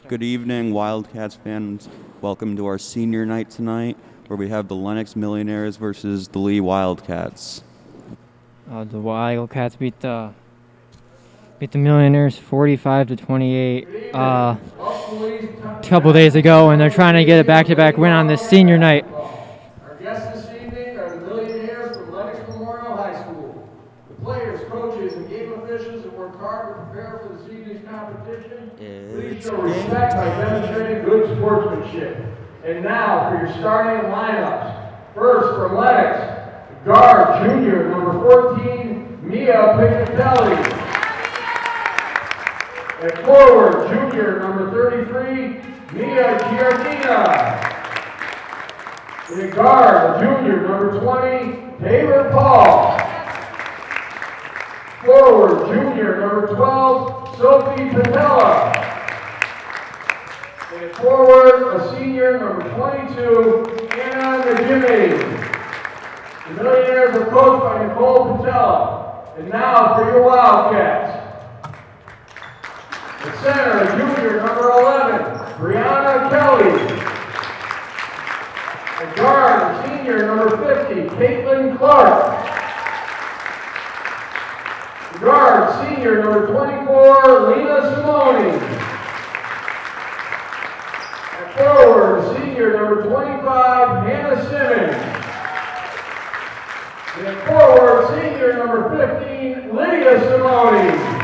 Good evening, Wildcats fans. Welcome to our senior night tonight, where we have the Lenox Millionaires versus the Lee Wildcats. The Wildcats beat the Millionaires 45-28 a couple days ago, and they're trying to get a back-to-back win on this senior night. Our guests this evening are the Millionaires from Lenox Memorial High School. The players, coaches, and game officials have worked hard to prepare for this evening's competition. Please show respect by demonstrating good sportsmanship. And now for your starting lineups. First, from Lenox, guard junior number 14, Mia Pignatelli. At forward, junior number 33, Mia Giardina. In guard, junior number 20, Taylor Paul. Forward, junior number 12, Sophie Patella. And forward, a senior number 22, Anna Najimi. The Millionaires are coached by Nicole Patella. And now for your Wildcats. At center, junior number 11, Brianna Kelly. At guard, senior number 50, Caitlin Clark. At guard, senior number 24, Lena Simone. At forward, senior number 25, Hannah Simmons. And at forward, senior number 15, Lydia Simone.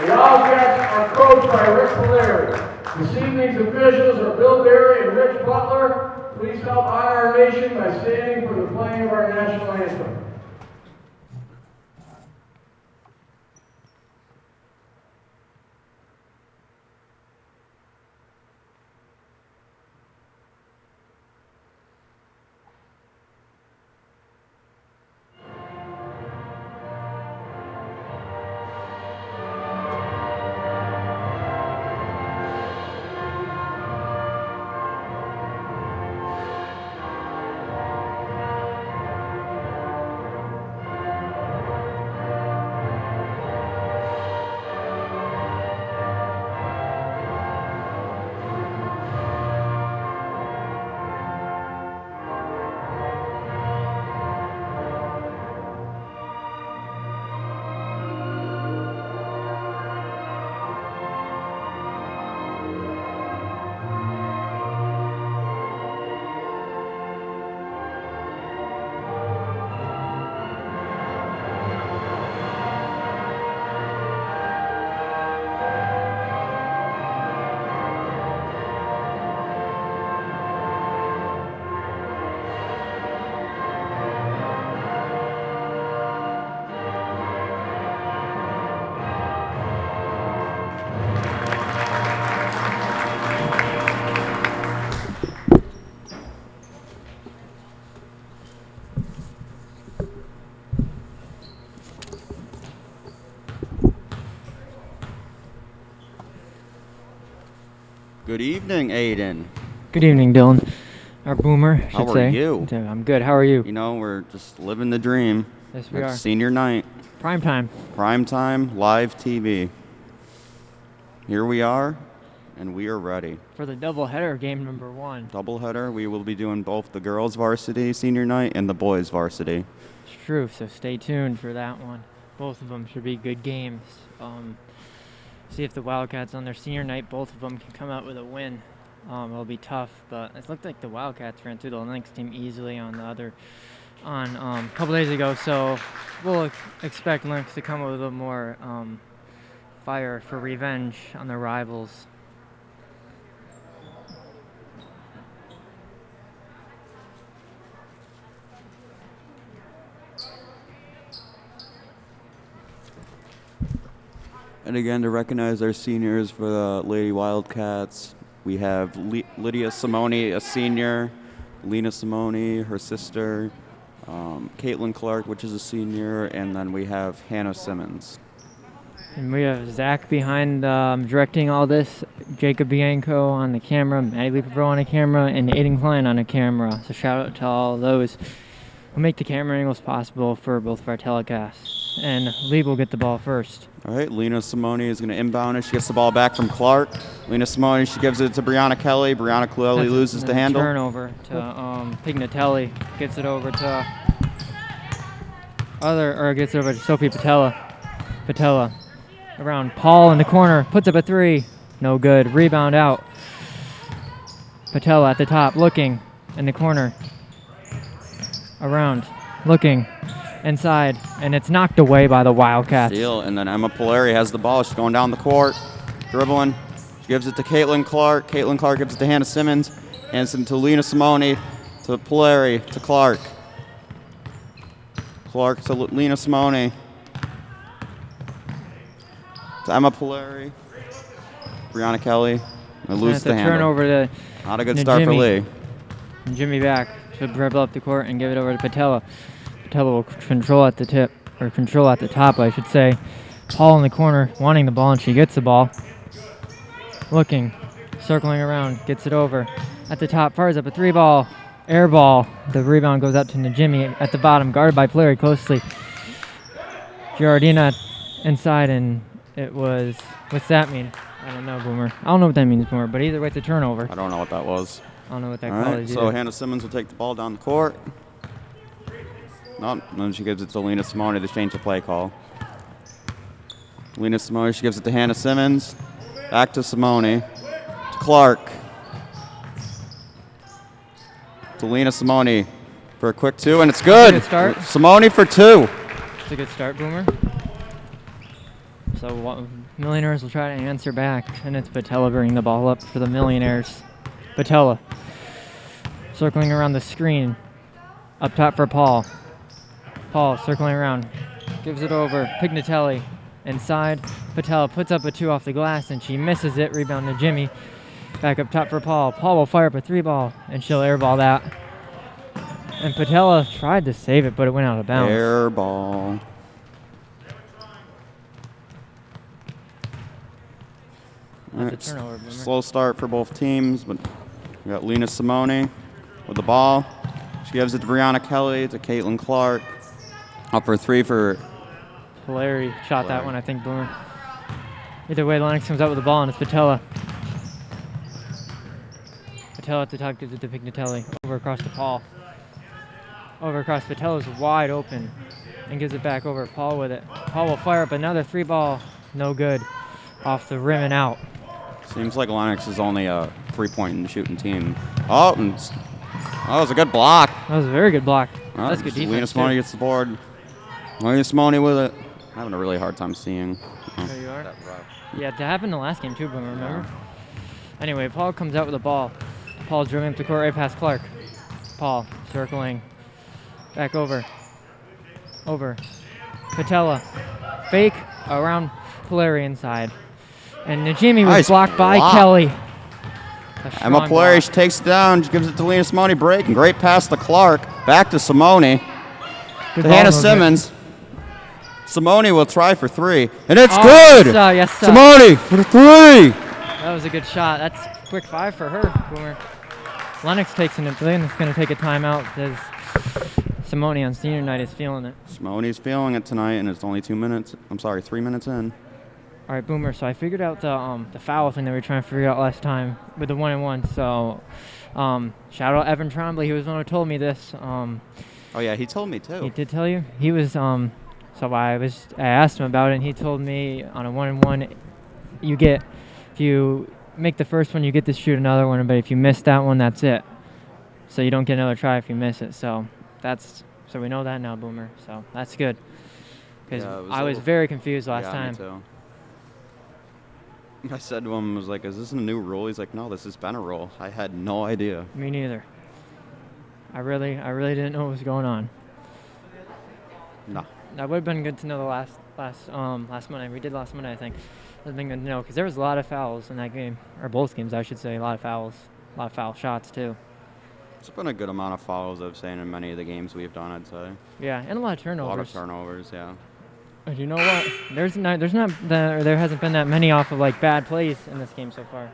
The Wildcats are coached by Rick Polari. This evening's officials are Bill Berry and Rich Butler. Please help honor our nation by standing for the playing of our national anthem. Good evening, Aiden. Good evening, Dylan. Our boomer, I should How say. are you? I'm good. How are you? You know, we're just living the dream. Yes, we It's are. senior night, Prime time. prime time, live TV. Here we are, and we are ready. For the doubleheader game number 1. Doubleheader, we will be doing both the girls' varsity senior night and the boys' varsity. It's true, so stay tuned for that one. Both of them should be good games. See if the Wildcats on their senior night, both of them can come out with a win. It'll be tough, but it looked like the Wildcats ran through the Lenox team easily on a couple days ago, so we'll expect Lenox to come with a little more fire for revenge on their rivals. And again, to recognize our seniors for the Lady Wildcats, we have Lydia Simone, a senior, Lena Simone, her sister, Caitlin Clark, which is a senior, and then we have Hannah Simmons. And we have Zach behind directing all this, Jacob Bianco on the camera, Maddie Leaperville on the camera, and Aiden Klein on the camera. So shout out to all those who make the camera angles possible for both of our telecasts. and Lieb will get the ball first. All right, Lena Simone is going to inbound it. She gets the ball back from Clark. Lena Simone, she gives it to Brianna Kelly. Brianna Kelly loses the handle. Turnover to Pignatelli. Gets it over to gets it over to Sophie Patella. Patella around Paul in the corner. Puts up a three. No good. Rebound out. Patella at the top, looking in the corner. Around, looking. Inside, and it's knocked away by the Wildcats. Steal, and then Emma Polari has the ball. She's going down the court, dribbling. She gives it to Caitlin Clark. Caitlin Clark gives it to Hannah Simmons. Hands it to Lena Simone, to Polari, to Clark. Clark to Lena Simone. To Emma Polari. Brianna Kelly. And loses the handle. Turnover to Not a good start for Lee. Jimmy back. Should dribble up the court and give it over to Patella. Patella will control at the tip, or control at the top, I should say. Paul in the corner, wanting the ball, and she gets the ball. Looking, circling around, gets it over. At the top, fires up a three ball, air ball. The rebound goes out to Najimy at the bottom, guarded by Polari closely. Giardina inside, and it was, what's that mean? I don't know, Boomer. I don't know what that means, Boomer, but either way, it's a turnover. I don't know what that was. I don't know what that All call right, is so either. Hannah Simmons will take the ball down the court. No, and then she gives it to Lena Simone to change the play call. Lena Simone, she gives it to Hannah Simmons. Back to Simone. To Clark. To Lena Simone for a quick two, and it's good. Good start. Simone for two. It's a good start, Boomer. So Millionaires will try to answer back, and it's Patella bringing the ball up for the Millionaires. Patella circling around the screen. Up top for Paul. Paul circling around. Gives it over. Pignatelli inside. Patella puts up a two off the glass, and she misses it. Rebound to Jimmy. Back up top for Paul. Paul will fire up a three ball, and she'll airball that. And Patella tried to save it, but it went out of bounds. Air ball. That's a turnover, Boomer. Slow start for both teams, but we got Lena Simone with the ball. She gives it to Brianna Kelly, to Caitlin Clark. Up for three for Polari shot that one, I think, Boomer. Either way, Lenox comes out with the ball, and it's Patella. Patella at the top gives it to Pignatelli. Over across to Paul. Over across. Patella's wide open and gives it back over. Paul with it. Paul will fire up another three ball. No good. Off the rim and out. Seems like Lenox is only a three-point shooting team. Oh, and that was a good block. That was a very good block. Oh, That's good defense. Lena Simone too. gets the board. Lena Simone with it. Having a really hard time seeing. There you are. Yeah, that happened the last game too, Boomer, remember? Anyway, Paul comes out with the ball. Paul's dribbling up the court right past Clark. Paul circling. Back over. Over. Patella. Fake around Polari inside. And Najimy was blocked by Kelly. Emma Polari, she takes it down. She gives it to Lena Simone. Break. And great pass to Clark. Back to Simone. Good to ball Hannah movement. Simmons. Simone will try for three. And it's Oh, good! yes, sir. Simone for the three! That was a good shot. That's quick five for her, Boomer. Lennox takes an Lennox going to take a timeout because Simone on senior night is feeling it. Simone's feeling it tonight, and it's only 3 minutes in. All right, Boomer. So I figured out the foul thing that we were trying to figure out last time with the 1-and-1. So shout out Evan Trombley. He was the one who told me this. Oh yeah, he told me too. He did tell you? He was so I asked him about it, and he told me on a 1-and-1 if you make the first one, you get to shoot another one, but if you miss that one, that's it. So you don't get another try if you miss it. So we know that now, Boomer. So that's good. Because I was very confused last time. Me too. I said to him, I was like, is this a new rule? He's like, no, this has been a rule. I had no idea. Me neither. I really didn't know what was going on. No. That would have been good to know the last Monday. We did last Monday, I think. It would have been good to know because there was a lot of fouls in that game, or both games, I should say. A lot of fouls, a lot of foul shots too. It's been a good amount of fouls, I've seen in many of the games we've done, I'd say. Yeah, and a lot of turnovers. A lot of turnovers, yeah. But you know what? There hasn't been that many off of like bad plays in this game so far.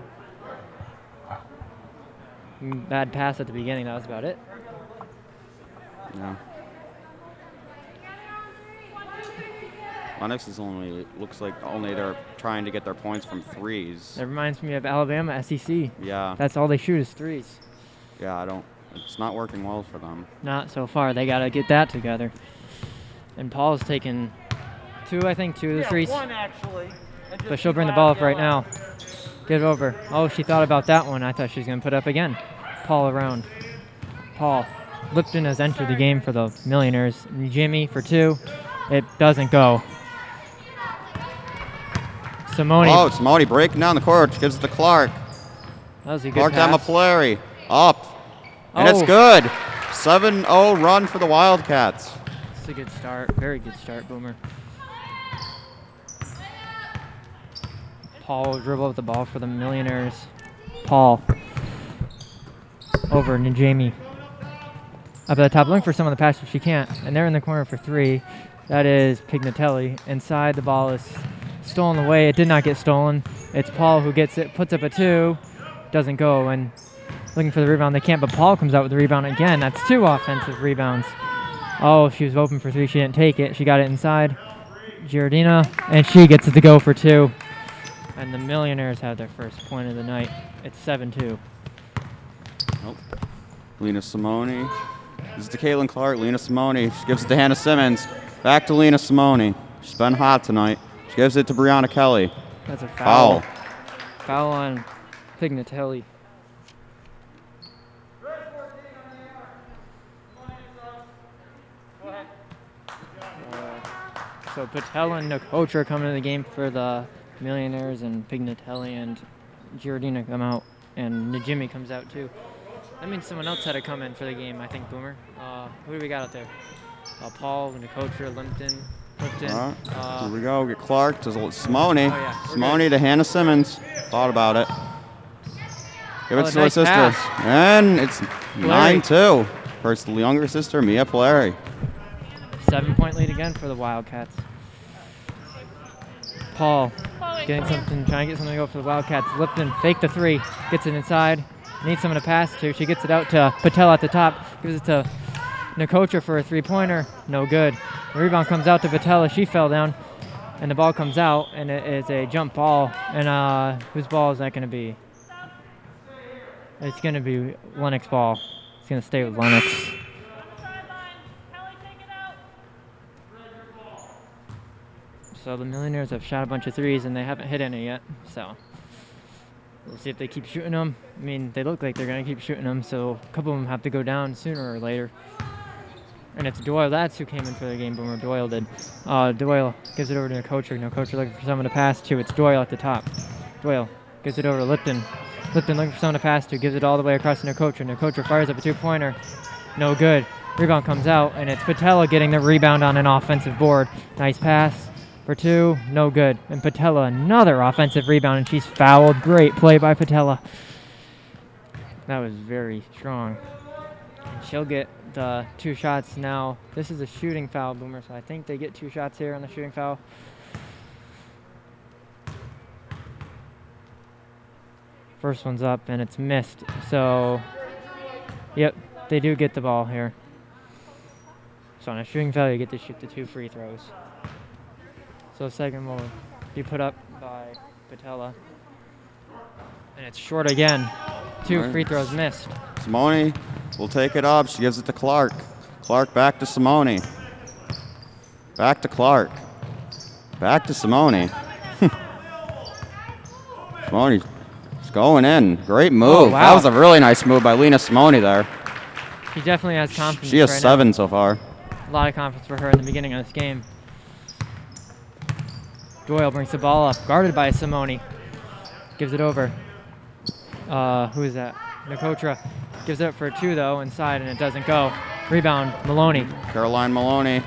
Bad pass at the beginning. That was about it. Yeah. Lenox is looks like only they're trying to get their points from threes. That reminds me of Alabama SEC. Yeah. That's all they shoot is threes. Yeah, it's not working well for them. Not so far. They got to get that together. And Paul's taken two of the threes. One actually. But she'll bring the ball up right now. Get it over. Oh, she thought about that one. I thought she was going to put up again. Paul around. Paul. Lipton has entered the game for the Millionaires. Jimmy for 2. It doesn't go. Simone. Oh, Simone breaking down the court. Gives it to Clark. That was a good Clark down pass. Mapleri. Up. And it's Oh. good. 7-0 run for the Wildcats. It's a good start. Very good start, Boomer. Paul will dribble with the ball for the Millionaires. Paul. Over to Jamie. Up at the top, looking for someone to pass if she can't. And they're in the corner for 3. That is Pignatelli. Inside, the ball is stolen away. It did not get stolen. It's Paul who gets it, puts up a 2. Doesn't go, and looking for the rebound. They can't, but Paul comes out with the rebound again. That's 2 offensive rebounds. Oh, she was open for 3. She didn't take it. She got it inside. Giardina, and she gets it to go for 2. And the Millionaires have their first point of the night. It's 7-2. Nope. Lena Simone. This is to Caitlin Clark. Lena Simone. She gives it to Hannah Simmons. Back to Lena Simone. She's been hot tonight. She gives it to Brianna Kelly. That's a foul. Foul. Foul on Pignatelli. So Patel and Nakotra come into the game for the Millionaires, and Pignatelli and Giardina come out, and Najimy comes out too. That means someone else had to come in for the game, I think, Boomer. Who do we got out there? Paul, Nakotra, Lipton. Here we go. Get Clark to Simone. yeah. Simone to Hannah Simmons. Thought about it. Give it to her nice sister. pass. And it's 9-2. First, the younger sister, Mia Polari. 7-point lead again for the Wildcats. Paul getting something, trying to get something to go for the Wildcats. Lipton fake the 3, gets it inside. Needs someone to pass to. She gets it out to Patel at the top. Gives it to Nakotra for a 3-pointer. No good. The rebound comes out to Patella. She fell down, and the ball comes out, and it is a jump ball. And whose ball is that going to be? It's going to be Lennox ball. It's going to stay with Lennox. So the Millionaires have shot a bunch of 3s, and they haven't hit any yet. So we'll see if they keep shooting them. I mean, they look like they're going to keep shooting them, so a couple of them have to go down sooner or later. And it's Doyle. That's who came in for the game. Boomer Doyle did. Doyle gives it over to Nakotra. Nakotra looking for someone to pass to. It's Doyle at the top. Doyle gives it over to Lipton. Lipton looking for someone to pass to. Gives it all the way across to Nakotra. Nakotra fires up a 2-pointer. No good. Rebound comes out, and it's Patella getting the rebound on an offensive board. Nice pass for 2. No good. And Patella another offensive rebound, and she's fouled. Great play by Patella. That was very strong. And she'll get the 2 shots now. This is a shooting foul, Boomer, so I think they get 2 shots here on the shooting foul. First one's up, and it's missed. So, yep, they do get the ball here. So on a shooting foul, you get to shoot the 2 free throws. So the second will be put up by Patella. And it's short again. 2 free throws missed. Simone will take it up. She gives it to Clark. Clark back to Simone. Back to Clark. Back to Simone. Simone's going in. Great move. Oh, wow. That was a really nice move by Lena Simone there. She definitely has confidence. She has right 7 now. so far. A lot of confidence for her in the beginning of this game. Doyle brings the ball up, guarded by Simone. Gives it over. Who is that? Nakotra gives it up for a 2 though, inside, and it doesn't go. Rebound, Maloney. Caroline Maloney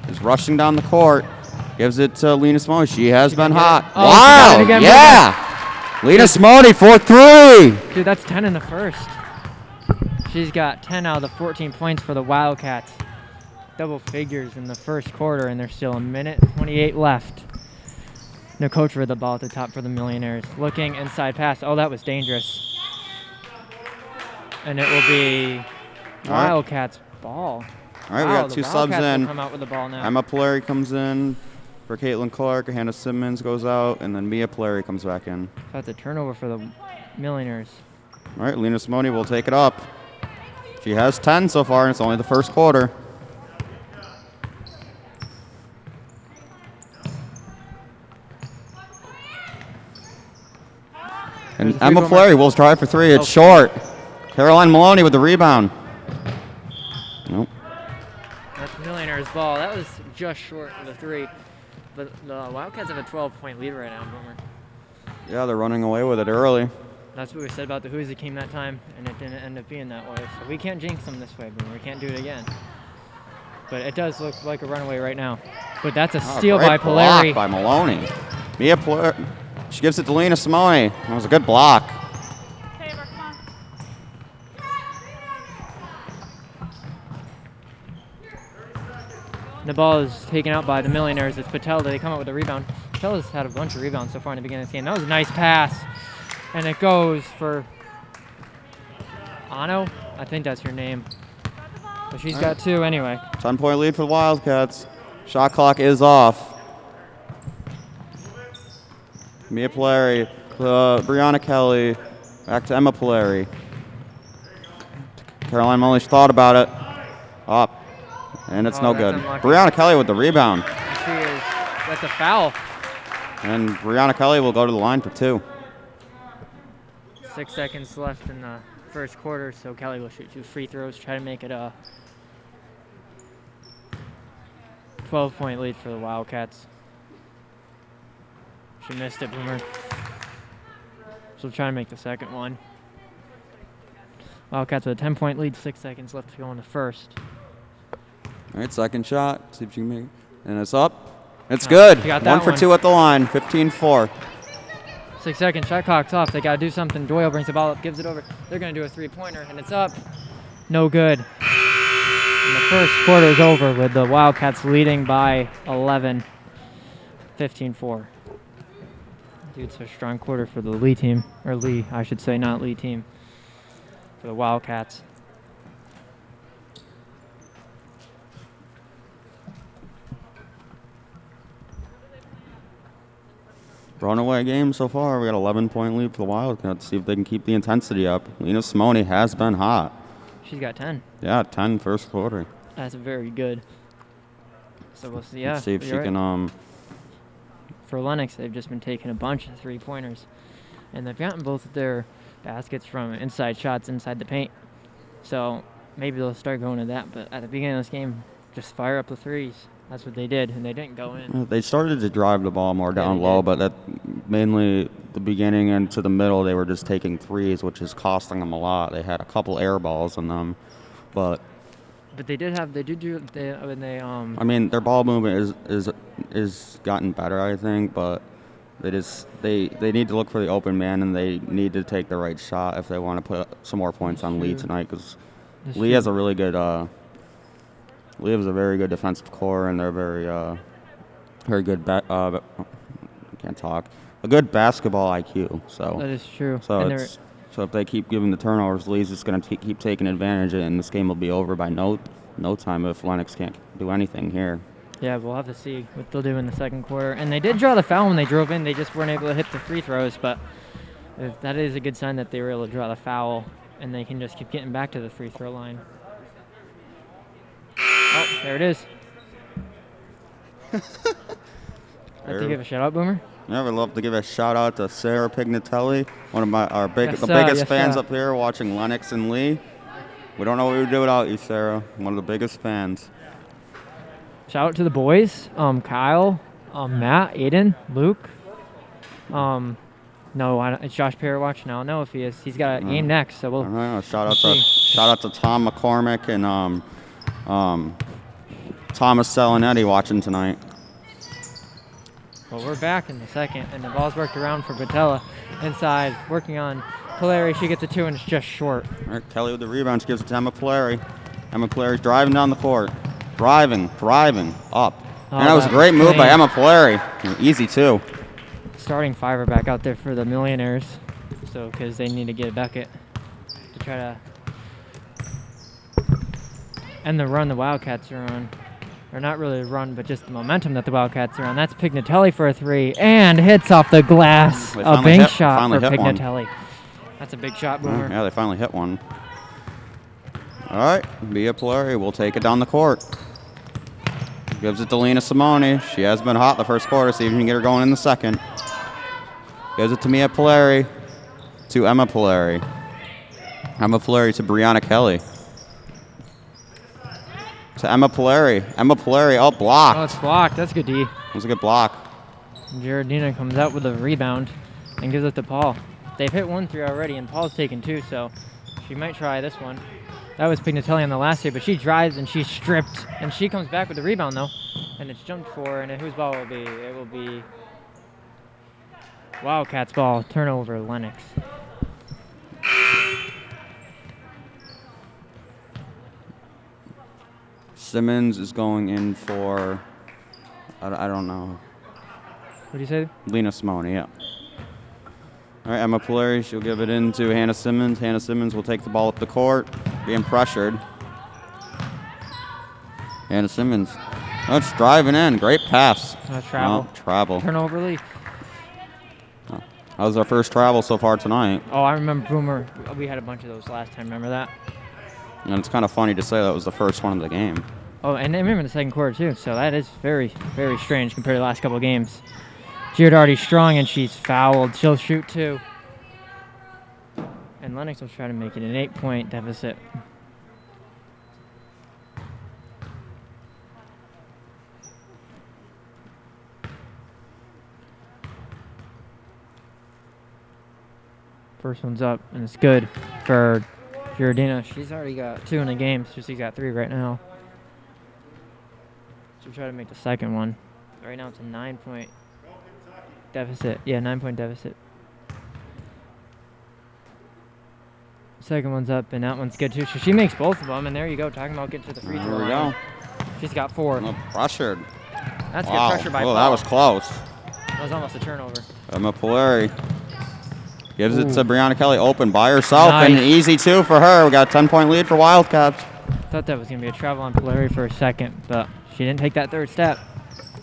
is rushing down the court. Gives it to Lena Simone. She has been get hot. it? Oh, she got it Wow, again, yeah. Lena Simone for 3. Dude, that's 10 in the first. She's got 10 out of the 14 points for the Wildcats. Double figures in the first quarter, and there's still 1:28 left. Nakotra with the ball at the top for the Millionaires. Looking inside pass. Oh, that was dangerous. And it will be Wildcats ball. All right, Wow, we got the 2 subs Wildcats will in. come out with the ball now. Emma Polari comes in for Caitlin Clark. Hannah Simmons goes out, and then Mia Polari comes back in. That's a turnover for the Millionaires. All right, Lena Simone will take it up. She has 10 so far, and it's only the first quarter. And Emma Polari will try for three. It's short. Caroline Maloney with the rebound. Nope. That's Millionaires' ball. That was just short of the three. But the Wildcats have a 12-point lead right now, Boomer. Yeah, they're running away with it early. That's what we said about the Hoosier team that time, and it didn't end up being that way. So we can't jinx them this way, Boomer. We can't do it again. But it does look like a runaway right now. But that's a steal by Polari. By Maloney. Mia Polari. She gives it to Lena Simone. That was a good block. Tabor, come on. The ball is taken out by the Millionaires. It's Patel. They come up with a rebound. Patel's had a bunch of rebounds so far in the beginning of this game. That was a nice pass. And it goes for Ano. I think that's her name. But she's got two anyway. 10-point lead for the Wildcats. Shot clock is off. Mia Polari, Brianna Kelly, back to Emma Polari. Caroline Maloney thought about it. Up. And it's no good. Unlucky. Brianna Kelly with the rebound. She is. That's a foul. And Brianna Kelly will go to the line for two. 6 seconds left in the first quarter, so Kelly will shoot 2 free throws, try to make it a 12-point lead for the Wildcats. She missed it, Boomer. So we'll try to make the second one. Wildcats with a 10-point lead, 6 seconds left to go in the first. All right, second shot. See if you can make it. And it's up. It's good. She got 1 that for one. 2 at the line. 15-4. 6 seconds, shot clock's off. They got to do something. Doyle brings the ball up, gives it over. They're going to do a three-pointer, and it's up. No good. And the first quarter is over with the Wildcats leading by 11. 15-4. Dude, it's a strong quarter for the Lee team. Or Lee, I should say, not Lee team. For the Wildcats. Runaway game so far. We got 11-point lead for the Wildcats. See if they can keep the intensity up. Lena Simone has been hot. She's got 10. Yeah, 10 first quarter. That's very good. So we'll see. Yeah, Let's see if she you're right. can. For Lenox, they've just been taking a bunch of three-pointers. And they've gotten both of their baskets from inside shots inside the paint. So maybe they'll start going to that. But at the beginning of this game, just fire up the threes. That's what they did, and they didn't go in. They started to drive the ball more down they low, did. but at mainly the beginning and to the middle, they were just taking threes, which is costing them a lot. They had a couple air balls in them, but But I mean, their ball movement is gotten better, I think, but they need to look for the open man, and they need to take the right shot if they want to put some more points on Lee tonight, because Lee has a really good Lee has a very good defensive core, and they're very good I can't talk. A good basketball IQ. So That is true. So And it's so if they keep giving the turnovers, Lee's just going to keep taking advantage, and this game will be over by no time if Lenox can't do anything here. yeah, we'll have to see what they'll do in the second quarter. And they did draw the foul when they drove in. They just weren't able to hit the free throws, but that is a good sign that they were able to draw the foul, and they can just keep getting back to the free throw line. Oh, there it is. I'd like to give a shout out, Boomer. Yeah, we'd love to give a shout out to Sarah Pignatelli, one of the biggest yes, fans sir. up here watching Lenox and Lee. We don't know what we would do without you, Sarah. One of the biggest fans. Shout out to the boys, Kyle, Matt, Aiden, Luke. No, it's Josh Perrywatch now. I don't know if he is. He's got a game next, so we'll. All right, shout see. out to Tom McCormick and Thomas Selinetti watching tonight. Well, we're back in the second, and the ball's worked around for Patella inside, working on Polari. She gets a 2, and it's just short. All right, Kelly with the rebound. She gives it to Emma Polari. Emma Polari's driving down the court. Driving up. And that was a great move by Emma Polari. Easy, too. Starting five are back out there for the Millionaires, so because they need to get a bucket to try to end the run the Wildcats are on. or not really a run, but just the momentum that the Wildcats are on. That's Pignatelli for a 3, and hits off the glass. They A finally bank hit- shot finally for hit one. Pignatelli. That's a big shot, Boomer. Yeah, they finally hit one. All right, Mia Polari will take it down the court. Gives it to Lena Simone. She has been hot the first quarter. See if you can get her going in the second. Gives it to Mia Polari. To Emma Polari. Emma Polari to Brianna Kelly. To Emma Polari. Emma Polari, oh, blocked. Oh, it's blocked. That's good D. It was a good block. Gerardina comes out with a rebound and gives it to Paul. They've hit 1 3 already, and Paul's taken 2, so she might try this one. That was Pignatelli on the last hit, but she drives and she's stripped, and she comes back with the rebound though, and it's jumped for, and whose ball will it be? It will be Wildcats ball. Turnover, Lenox. Simmons is going in for, I don't know, What do you say? Lena Simone, yeah. All right, Emma Polari, she'll give it in to Hannah Simmons. Hannah Simmons will take the ball up the court, being pressured. Hannah Simmons, oh, it's driving in. Great pass. Travel. Oh, travel. Turnover lead. That was our first travel so far tonight. Oh, I remember Boomer. We had a bunch of those last time. Remember that? And it's kind of funny to say that was the first one of the game. Oh, and I remember the second quarter too. So that is very, very strange compared to the last couple of games. Giardardi's strong and she's fouled. She'll shoot 2. And Lenox will try to make it an 8-point deficit. First one's up, and it's good for Giardina. She's already got 2 in the game, so she's got 3 right now. She'll try to make the second one. Right now it's a 9-point deficit. Yeah, 9-point deficit. Second one's up, and that one's good too. So she makes both of them, and there you go. Talking about getting to the free throw There we line. go. She's got 4. Oh, pressured. That's Wow. good pressure by Oh, Paul. that was close. That was almost a turnover. Emma Polari gives it to Ooh. Brianna Kelly, open by herself, and an Nice. easy 2 for her. We got a 10-point lead for Wildcats. Thought that was going to be a travel on Polari for a second, but she didn't take that third step.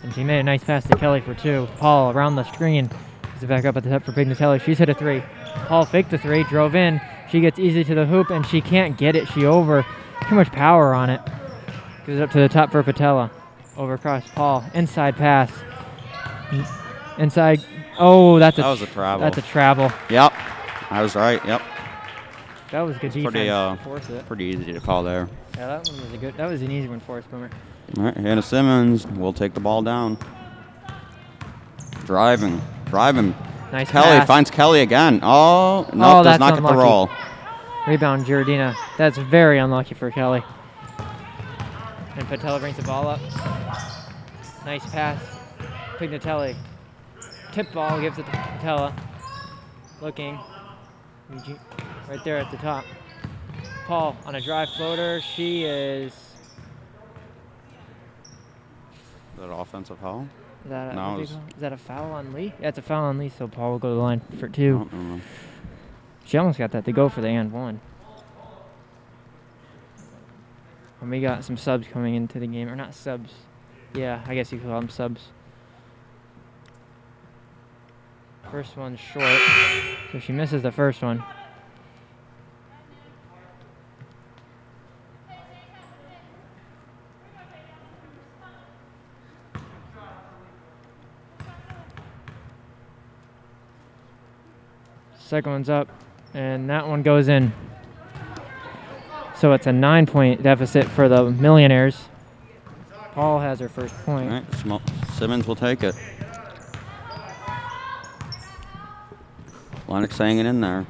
And she made a nice pass to Kelly for 2. Paul around the screen. Gives it back up at the top for Pignatelli. She's hit a 3. Paul faked the 3, drove in. She gets easy to the hoop, and she can't get it. She over. Too much power on it. Gives it up to the top for Patella. Over across Paul. Inside pass. Inside. Oh, that was a travel. That's a travel. Yep, I was right. Yep, That was good defense. pretty, Force it. pretty easy to call there. Yeah, that one was a good. That was an easy one for us, Boomer. All right, Hannah Simmons will take the ball down. Driving. Nice Kelly pass. finds Kelly again. Oh, no, does that's not get the unlucky. roll. Rebound, Giardina. That's very unlucky for Kelly. And Patella brings the ball up. Nice pass. Pignatelli. Tip ball, gives it to Patella. Looking. Right there at the top. Paul on a drive floater. She is. Is that an offensive foul? Is that a, No, what do you it's- call it? Is that a foul on Lee? Yeah, it's a foul on Lee, so Paul will go to the line for 2. I don't know. She almost got that to go for the and 1. And we got some subs coming into the game. Or not subs. Yeah, I guess you could call them subs. First one's short. So she misses the first one. Second one's up, and that one goes in. So it's a 9-point deficit for the Millionaires. Paul has her first All point. right, Simmons will take it. Lenox hanging in there.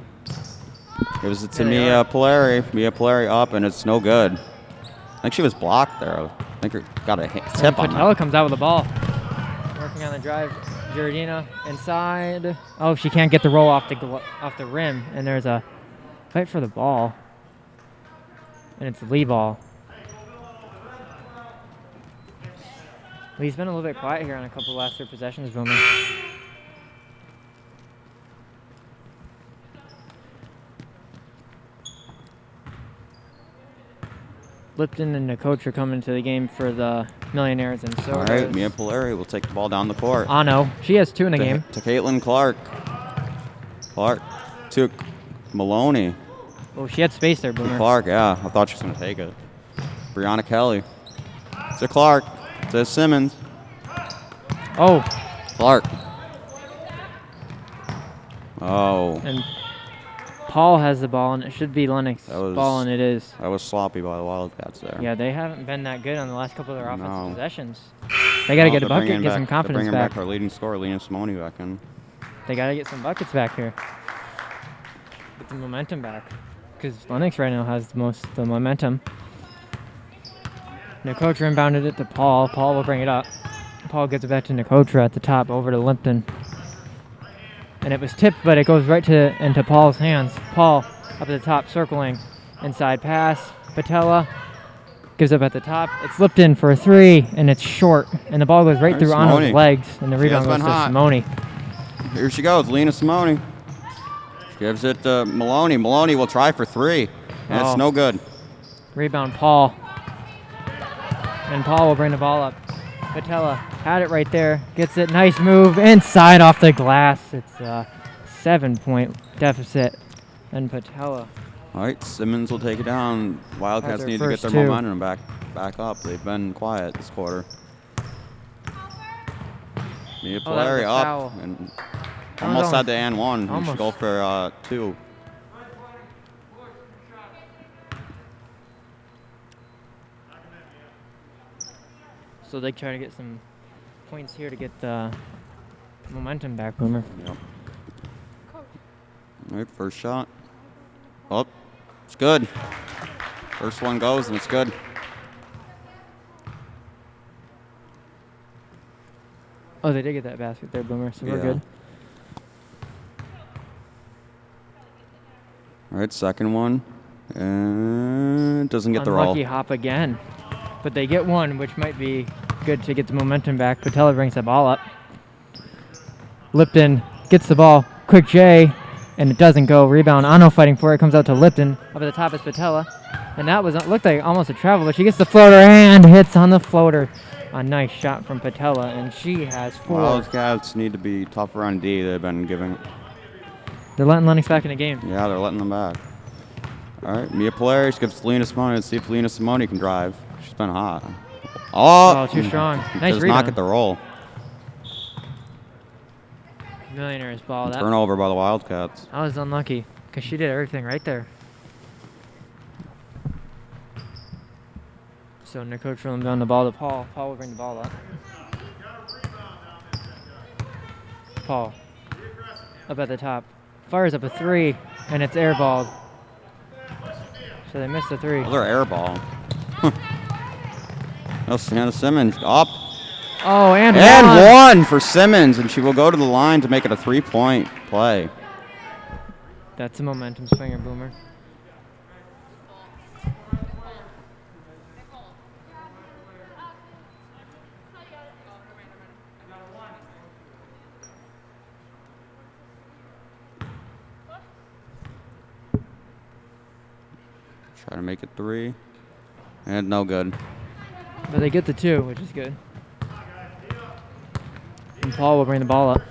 Gives it to Yeah, they Mia are. Polari. Mia Polari up, and it's no good. I think she was blocked there. I think her got a tip on Patella that. comes out with the ball. Working on the drive. Giardina inside. Oh, she can't get the roll off the rim, and there's a fight for the ball. And it's Lee ball. Lee's been a little bit quiet here on a couple last 3 possessions, Boomer. Lipton and Nicotra coming to the game for the Millionaires, and so All right, Mia Polari will take the ball down the court. Ano. She has 2 in the game. To Caitlin Clark. Clark to Maloney. Oh, she had space there, Boomer. Clark, yeah. I thought she was going to take it. Brianna Kelly. To Clark. To Simmons. Oh, Clark. Oh, and Paul has the ball, and it should be Lennox That was- ball, and it is. that was sloppy by the Wildcats there. Yeah, they haven't been that good on the last couple of their offensive No. possessions. They got to get a They're bringing bucket, get back- some confidence They're bringing back. back our leading scorer, Lena Simone, back in. They got to get some buckets back here. Get the momentum back. Because Lennox right now has the momentum. Nicotra inbounded it to Paul. Paul will bring it up. Paul gets it back to Nicotra at the top, over to Lipton. And it was tipped, but it goes right into Paul's hands. Paul up at the top, circling. Inside pass. Patella gives up at the top. It's Lipton for a 3, and it's short. And the ball goes right There's through Ano's Simone. legs, and the She rebound has goes been to hot. Simone. Here she goes, Lena Simone. She gives it to Maloney. Maloney will try for 3. And Oh. it's no good. Rebound, Paul. And Paul will bring the ball up. Patella had it right there. Gets it. Nice move. Inside off the glass. It's a 7-point deficit. And Patella. All right, Simmons will take it down. Wildcats That's need their to get their first 2. momentum back up. They've been quiet this quarter. Mia Oh, that was Polari a up. foul. And That was almost had the and 1. We almost. should go for 2. So they try to get some points here to get the momentum back, Boomer. Yep. All right, first shot. Oh, it's good. First one goes, and it's good. Oh, they did get that basket there, Boomer, so we're Yeah. good. All right, second one. And doesn't get the Unlucky roll. hop again. But they get one, which might be good to get the momentum back. Patella brings the ball up. Lipton gets the ball. Quick J, and it doesn't go. Rebound. Ano fighting for it. Comes out to Lipton. Up at the top is Patella. And that looked like almost a travel, but she gets the floater and hits on the floater. A nice shot from Patella, and she has 4. Wildcats need to be tougher on D. They've been giving. They're letting Lennox back in the game. Yeah, they're letting them back. All right, Mia Polari gives Lena Simone. Let's see if Lena Simone can drive. She's been hot. Oh, too strong. Nice Does not rebound. get the roll. Millionaires ball. That Turnover by the Wildcats. was unlucky, because she did everything right there. So Nicotra will down the ball to Paul. Paul will bring the ball up. Paul. Up at the top. Fires up a 3, and it's airballed. So they missed the 3. Another air ball. Oh, Hannah Simmons up. Oh, and And 1 for Simmons, and she will go to the line to make it a 3-point play. That's a momentum swinger, Boomer. Try to make it 3. And no good. But they get the 2, which is good. And Paul will bring the ball up.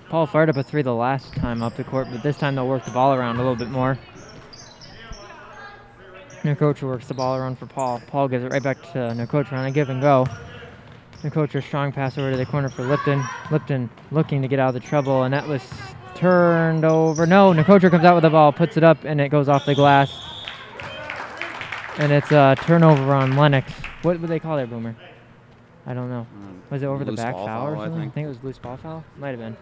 Paul fired up a 3 the last time up the court, but this time they'll work the ball around a little bit more. Nicotra works the ball around for Paul. Paul gives it right back to Nicotra on a give and go. Nicotra strong pass over to the corner for Lipton. Lipton looking to get out of the trouble, and that was turned over. No, Nicotra comes out with the ball, puts it up, and it goes off the glass. And it's a turnover on Lenox. What would they call that, Boomer? I don't know. Was it over the Loose back ball foul or foul, I something? I think. think it was loose ball foul. Might have been.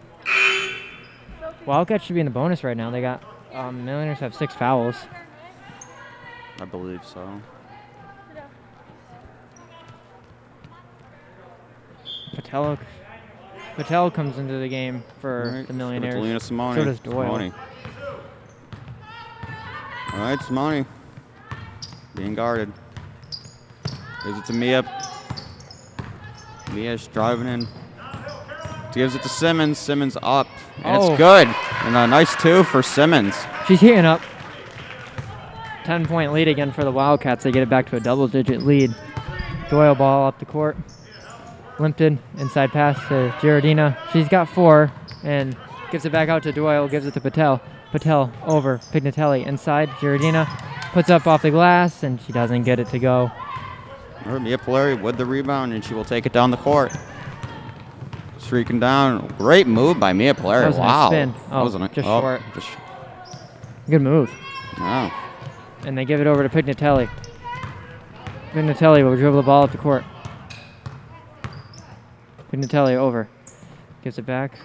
Wildcats should be in the bonus right now. They got Millionaires have 6 fouls. I believe so. Patel comes into the game for All right, the give it to Millionaires. Lena Simone. So does Doyle. Simone. All right, Simone. Being guarded. Gives it to Mia. Mia's driving in. Gives it to Simmons. Simmons up. And Oh. it's good. And a nice 2 for Simmons. She's heating up. 10-point lead again for the Wildcats. They get it back to a double-digit lead. Doyle ball up the court. Limpton, inside pass to Giardina. She's got 4 and gives it back out to Doyle, gives it to Patel. Patel over, Pignatelli inside. Giardina puts up off the glass, and she doesn't get it to go. Mia Polari with the rebound, and she will take it down the court. Streaking down. Great move by Mia Polari. Wasn't a Wow. spin. Oh, Wasn't it? just short. Just, Good move. wow. And they give it over to Pignatelli. Pignatelli will dribble the ball up the court. Pignatelli over. Gives it back.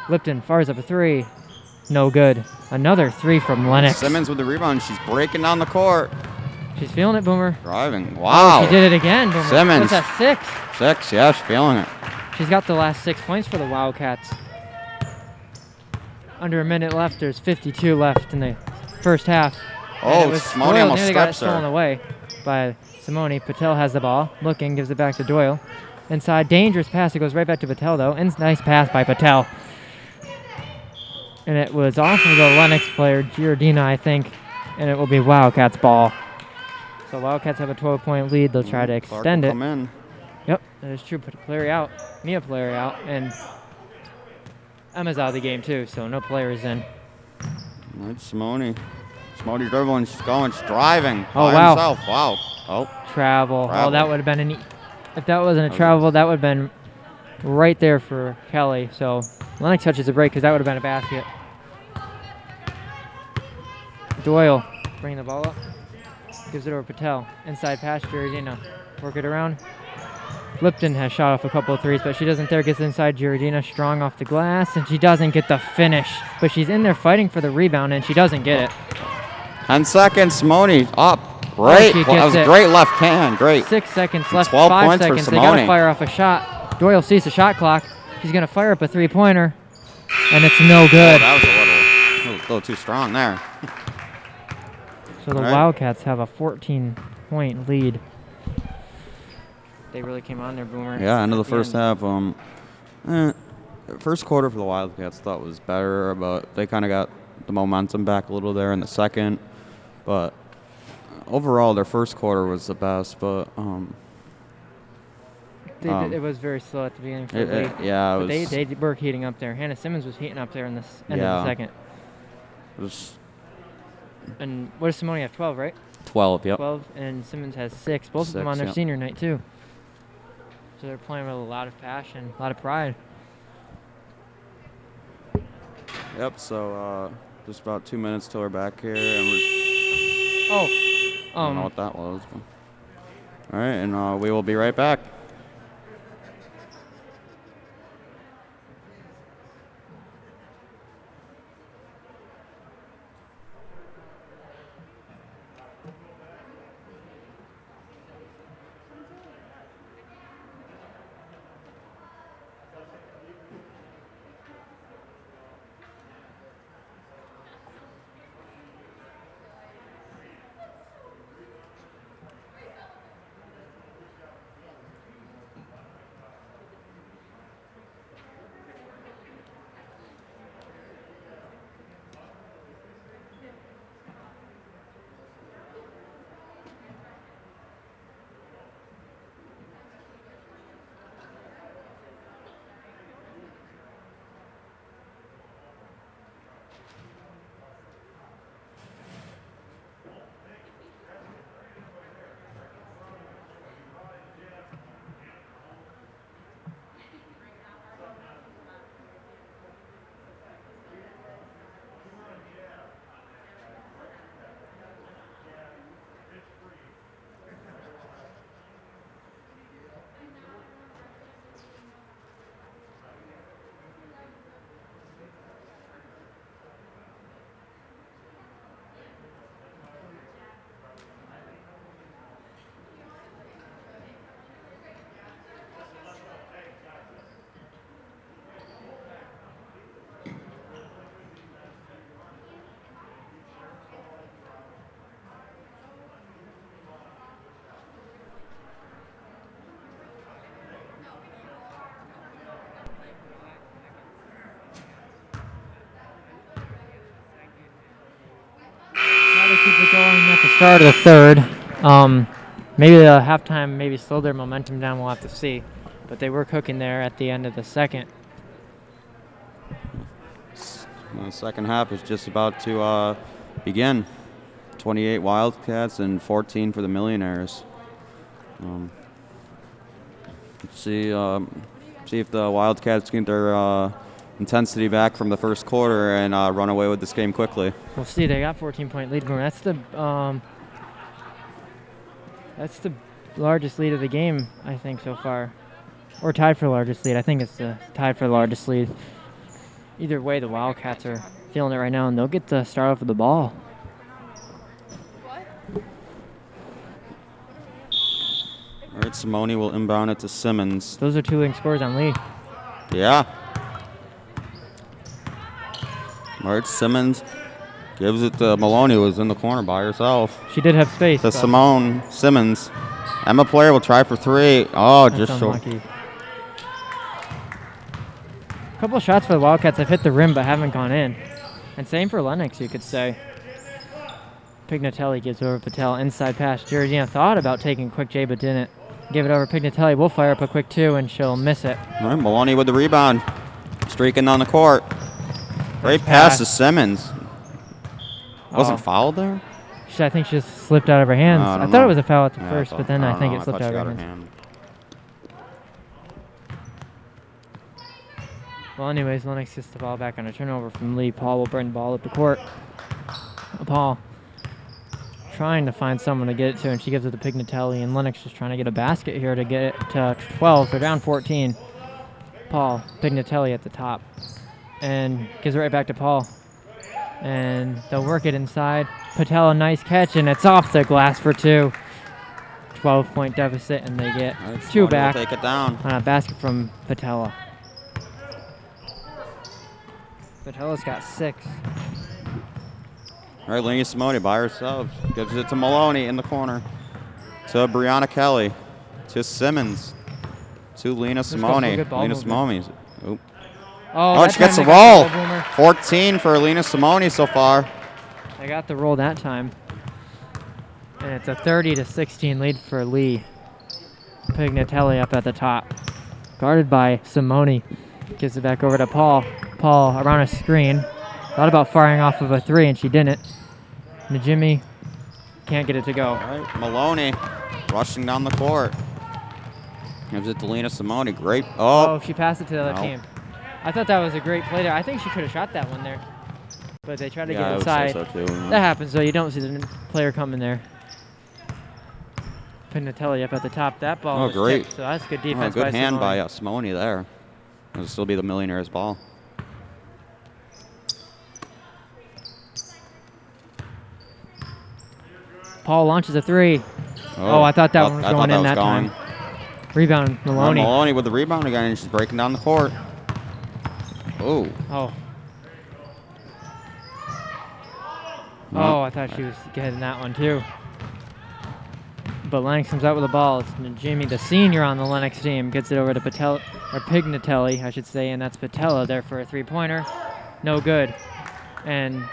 Lipton fires up a 3. No good. Another 3 from Lenox. Simmons with the rebound. She's breaking down the court. She's feeling it, Boomer. Driving. Wow. Oh, she did it again, Boomer. Simmons. What's that, 6? 6. Yeah, she's feeling it. She's got the last 6 points for the Wildcats. Under a minute left. There's 52 left in the first half. Oh, Simone almost nearly got it strips her. stolen away by Simone. Patel has the ball. Looking, gives it back to Doyle. Inside, dangerous pass. It goes right back to Patel, though. And nice pass by Patel. And it was off of the Lenox player, Giardina, I think. And it will be Wildcats ball. So Wildcats have a 12-point lead. They'll try to Clark extend will it. come in. Yep, that is true. Put a player out. Mia player out. And Emma's out of the game, too, so no players in. Right, Simone. Simone dribbling. She's going. She's driving. Oh, by wow. Herself. Wow. Oh. Travel. Oh, Travel. that would have been if that wasn't a travel, that would have been right there for Kelly. So Lenox touches a break because that would have been a basket. Doyle bringing the ball up. Gives it over Patel. Inside pass, Giardina. Work it around. Lipton has shot off a couple of 3s, but she doesn't there. Gets inside Giardina, strong off the glass, and she doesn't get the finish. But she's in there fighting for the rebound, and she doesn't get it. 10 seconds. Simone up. Great. she That was gets a it. great left hand. Great. 6 seconds left. 12 5 points for seconds. They got to Simone. fire off a shot. Doyle sees the shot clock. She's going to fire up a 3-pointer, and it's no Oh, good. that was a little too strong there. So the All right. Wildcats have a 14-point lead. They really came on there, Boomer. Yeah, end of the at first end. half. First quarter for the Wildcats thought was better, but they kind of got the momentum back a little there in the second. But overall, their first quarter was the best. But It was very slow at the beginning for the league. yeah, it But was. they were heating up there. Hannah Simmons was heating up there in the end of Yeah. the second. It was And what does Simone have? 12, right? 12. Yep. 12, and Simmons has 6. Both of them 6, on their yep. senior night, too. So they're playing with a lot of passion, a lot of pride. Yep. So just about 2 minutes till we're back here, and we're. Oh, I don't know what that was. But. All right, and we will be right back. Keep it going. That's the start of the third. Maybe the halftime maybe slowed their momentum down. We'll have to see. But they were cooking there at the end of the second. The second half is just about to begin. 28 Wildcats and 14 for the Millionaires. Let's see if the Wildcats get their intensity back from the first quarter and run away with this game quickly. We'll see. They got 14-point lead. That's the largest lead of the game, I think, so far. Or tied for the largest lead. I think it's tied for the largest lead. Either way, the Wildcats are feeling it right now, and they'll get to start off with the ball. All right, Simone will inbound it to Simmons. Those are two leading scorers on Lee. Yeah. All right, Simmons gives it to Maloney, who was in the corner by herself. She did have space. To Simone Simmons. Emma Player will try for three. Oh, That's just short. unlucky. A couple shots for the Wildcats have hit the rim but haven't gone in. And same for Lenox, you could say. Pignatelli gives over Patel. Inside pass. Georgina thought about taking a quick J but didn't. Give it over Pignatelli. We'll fire up a quick two and she'll miss it. All right, Maloney with the rebound. Streaking on the court. Great pass to Simmons. Wasn't fouled there? I think she just slipped out of her hands. I thought it was a foul at the first, but then I think it slipped out of her hands. Well, anyways, Lenox gets the ball back on a turnover from Lee. Paul will bring the ball up the court. Paul trying to find someone to get it to, and she gives it to Pignatelli, and Lenox just trying to get a basket here to get it to 12. They're down 14. Paul, Pignatelli at the top, and gives it right back to Paul. And they'll work it inside. Patel, a nice catch, and it's off the glass for two. 12-point deficit, and they get two back take it down on a basket from Patella. Patella's got 6. All right, Lena Simone by herself. Gives it to Maloney in the corner. To Brianna Kelly. To Simmons. To Lena Simone. Lena Simone. Oop. Oh, she gets the roll. 14 for Lena Simone so far. They got the roll that time. And it's a 30-16 lead for Lee. Pignatelli up at the top. Guarded by Simone. Gives it back over to Paul. Paul around a screen. Thought about firing off of a 3, and she didn't. Najimy can't get it to go. All right, Maloney rushing down the court. Gives it to Lena Simone. Great. Oh, she passed it to the other team. I thought that was a great play there. I think she could have shot that one there. But they tried to get inside. So too. That happens, though. You don't see the player coming there. Pignatelli up at the top. That ball was great. tipped, so that's good defense by good hand Simone. by Simone there. It'll still be the Millionaires' ball. Paul launches a 3. Oh, I thought that one was going in that time. Rebound, Maloney. Maloney with the rebound again, and she's breaking down the court. Oh. Oh, I thought she was getting that one too. But Lenox comes out with the ball. It's Najimy, the senior on the Lenox team, gets it over to Pignatelli, I should say, and that's Patella there for a 3-pointer. No good. And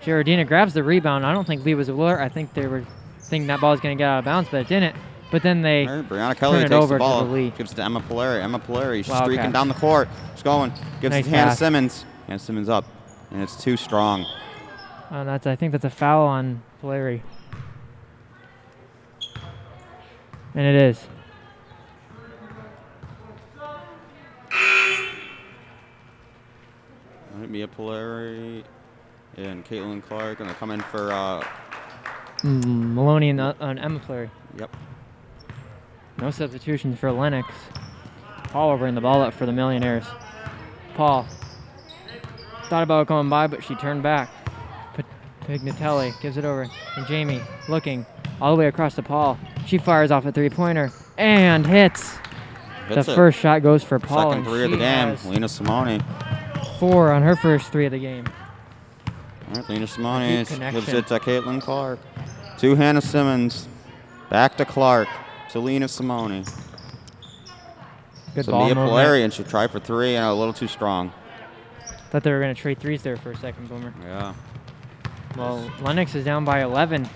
Gerardina grabs the rebound. I don't think Lee was alert. I think they were thinking that ball was going to get out of bounds, but it didn't. But then they Brianna Kelly turn it over the ball. to the Lee. Gives it to Emma Polari. Emma Polari, she's Wildcats. streaking down the court. She's going. Gives Nice it to Hannah pass. Simmons. Hannah Simmons up, and it's too strong. I think that's a foul on Polari. And it is. Mia Polari and Caitlin Clark going to come in for... Maloney and Emma Polari. Yep. No substitutions for Lenox. Paul will bring the ball up for the Millionaires. Paul thought about going by, but she turned back. Pignatelli gives it over. And Jamie looking all the way across to Paul. She fires off a 3-pointer and hits. The first shot goes for Paul. Second 3 of the game. Lena Simone. 4 on her first 3 of the game. All right, Lena Simone gives it to Caitlin Clark. To Hannah Simmons. Back to Clark. To Lena Simone. Good so ball Mia movement. Polari, and she'll try for 3 and a little too strong. Thought they were going to trade 3s there for a second, Boomer. Yeah. Well, Lenox is down by 11.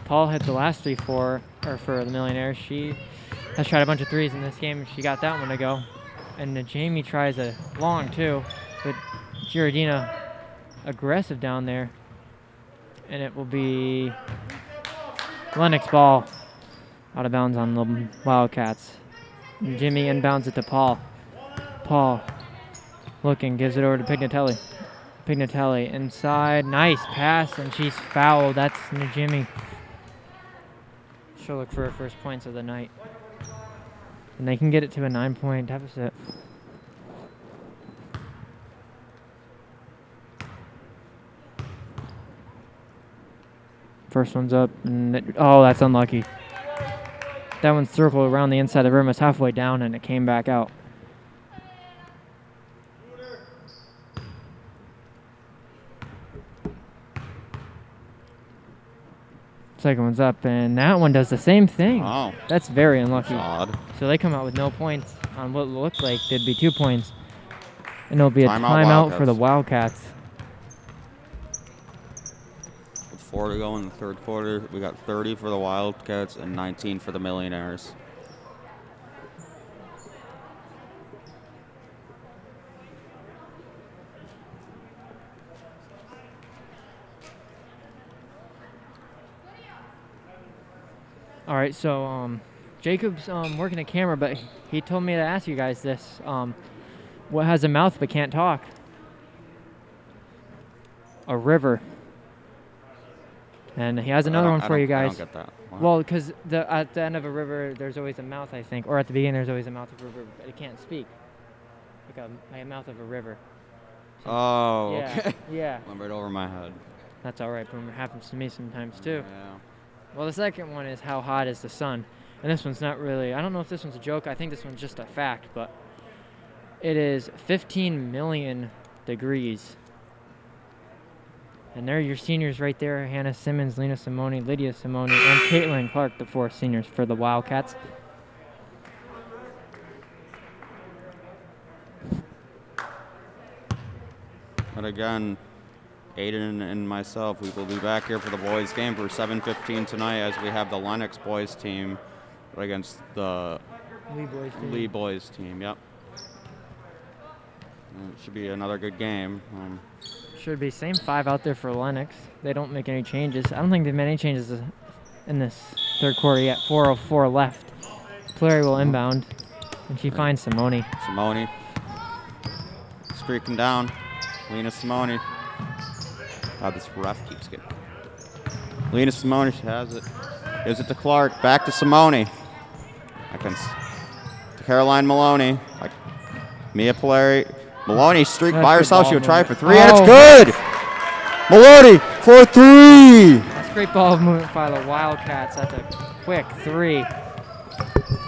Paul hit the last 3 for the Millionaires. She has tried a bunch of threes in this game, and she got that one to go. And Jamie tries a long too, but Giardina aggressive down there, and it will be Lenox ball out of bounds on the Wildcats. And Jimmy inbounds it to Paul. Paul looking, gives it over to Pignatelli. Pignatelli inside, nice pass, and she's fouled. That's Jimmy. She'll look for her first points of the night. And they can get it to a 9-point deficit. First one's up, and oh, that's unlucky. That one circled around the inside of the rim, was halfway down, and it came back out. Second one's up, and that one does the same thing. Wow. That's very unlucky. That's odd. So they come out with no points on what looked like there'd be 2 points. And it'll be a Timeout timeout for the Wildcats. With 4 to go in the third quarter, we got 30 for the Wildcats and 19 for the Millionaires. All right, so Jacob's working a camera, but he told me to ask you guys this. What has a mouth but can't talk? A river. And he has another one for you guys. I don't get that. What? Well, because at the end of a river, there's always a mouth, I think. Or at the beginning, there's always a mouth of a river, but it can't speak. Like a mouth of a river. Oh, Yeah, okay. yeah. Went right over my head. That's all right, but it happens to me sometimes, too. Yeah. Well, the second one is how hot is the sun? And this one's not really, I don't know if this one's a joke. I think this one's just a fact, but it is 15 million degrees. And there are your seniors right there, Hannah Simmons, Lena Simone, Lydia Simone, and Caitlin Clark, the 4 seniors for the Wildcats. But again, Aiden and myself, we will be back here for the boys' game for 7:15 tonight as we have the Lenox boys team against the Lee boys team. Yep. And it should be another good game. Should be same 5 out there for Lenox. They don't make any changes. I don't think they've made any changes in this third quarter yet. 4:04 left. Clary will inbound, and she finds Simone. Simone streaking down. Lena Simone. God, this ref keeps getting. Lena Simone, she has it. Gives it to Clark. Back to Simone. To Caroline Maloney. Mia Polari. Maloney streaked by herself. She would try for 3, and it's good! Maloney for 3! That's great ball movement by the Wildcats. That's a quick 3.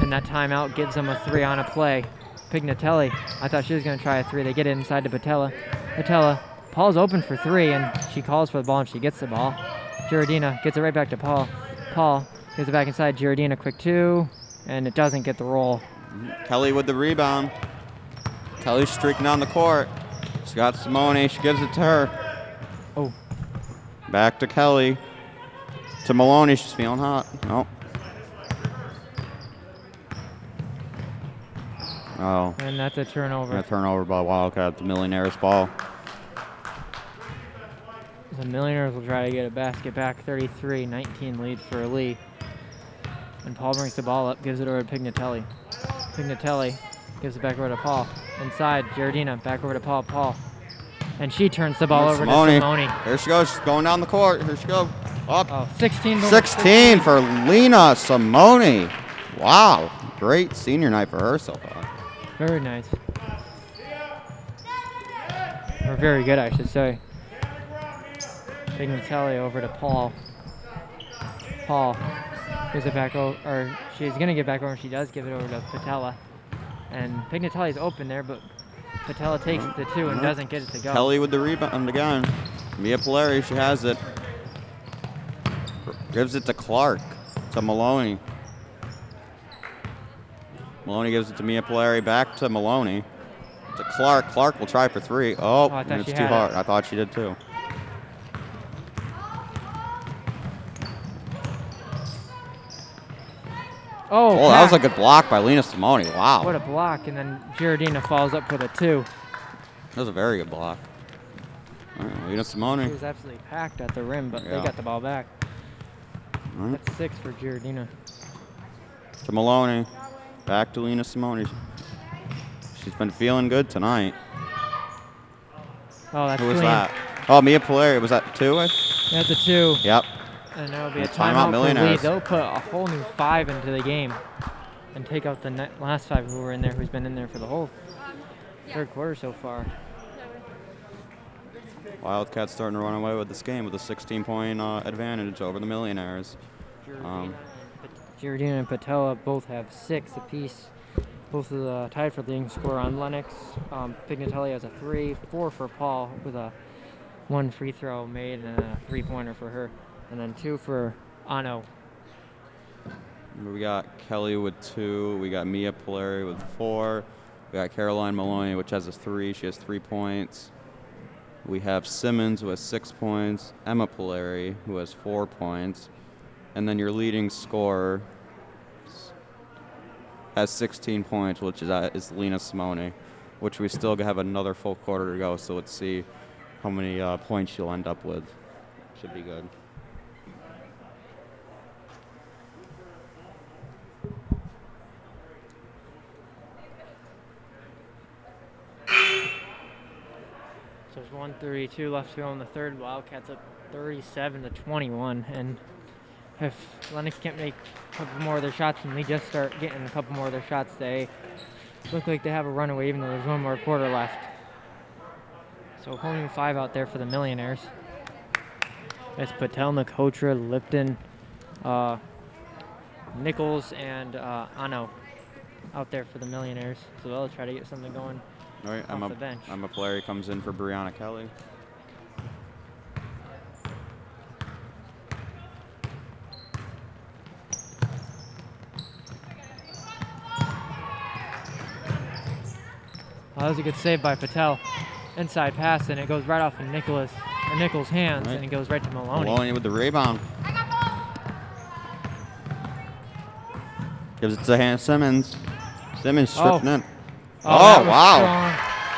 And that timeout gives them a 3 on a play. Pignatelli, I thought she was going to try a 3. They get it inside to Patella. Paul's open for 3, and she calls for the ball, and she gets the ball. Giardina gets it right back to Paul. Paul gives it back inside. Giardina, quick 2, and it doesn't get the roll. Kelly with the rebound. Kelly's streaking down the court. She's got Simone. She gives it to her. Oh. Back to Kelly. To Maloney. She's feeling hot. Nope. Oh. And that's a turnover. A turnover by Wildcat. The Millionaires ball. The Millionaires will try to get a basket back. 33-19 lead for Lee. And Paul brings the ball up, gives it over to Pignatelli. Pignatelli gives it back over to Paul. Inside, Giardina, back over to Paul. And she turns the ball over to Simone. Here she goes. She's going down the court. Here she goes. Up. Oh, 16. 16 for Lena Simone. Wow. Great senior night for her so far. Very nice. Or very good, I should say. Pignatelli over to Paul. Paul gives it back over, or she's going to get back over, and she does give it over to Patella. And Pignatelli's open there, but Patella takes the 2 and doesn't get it to go. Kelly with the rebound again. Mia Polari, she has it. Gives it to Clark, to Maloney. Maloney gives it to Mia Polari, back to Maloney. To Clark. Clark will try for 3. Oh, I thought and it's she too had hard. it. I thought she did too. Oh, that was a pass. good block by Lena Simone. Wow. What a block. And then Giardina falls up with a 2. That was a very good block. All right, Lena He Simone. was absolutely packed at the rim, but they Yeah. got the ball back. All right. That's 6 for Giardina. To Maloney. Back to Lena Simone. She's been feeling good tonight. Oh, that's Who was clean. that? Oh, Mia Polari. Was that 2? That's a 2. Yep. And that'll be a And timeout timeout for Lee. Millionaires. They'll put a whole new 5 into the game and take out the last 5 who were in there, who's been in there for the whole third quarter so far. Wildcats starting to run away with this game with a 16-point advantage over the Millionaires. Giardina and Patella both have 6 apiece. Both of tied for the leading scorer on Lenox. Pignatelli has a 3, 4 for Paul with a 1 free throw made and a 3-pointer for her, and then 2 for Ano. We got Kelly with 2. We got Mia Polari with 4. We got Caroline Maloney, which has a 3. She has 3 points. We have Simmons, who has 6 points. Emma Polari, who has 4 points. And then your leading scorer has 16 points, which is Lena Simone, which we still have another full quarter to go. So let's see how many points she'll end up with. Should be good. So there's 1:32 left to go in the third. Wildcats up 37-21, and if Lenox can't make a couple more of their shots and they just start getting a couple more of their shots, they look like they have a runaway even though there's 1 more quarter left. So whole new 5 out there for the Millionaires. It's Patel, Nakotra, Lipton, Nichols, and Ano out there for the Millionaires. So they'll try to get something going. All right, Off the bench. Emma Polari comes in for Brianna Kelly. That was a good save by Patel. Inside pass, and it goes right off of Nichols' hands, Right. and it goes right to Maloney. Maloney with the rebound. Gives it to Hannah Simmons. Simmons stripping in. that was wow. strong.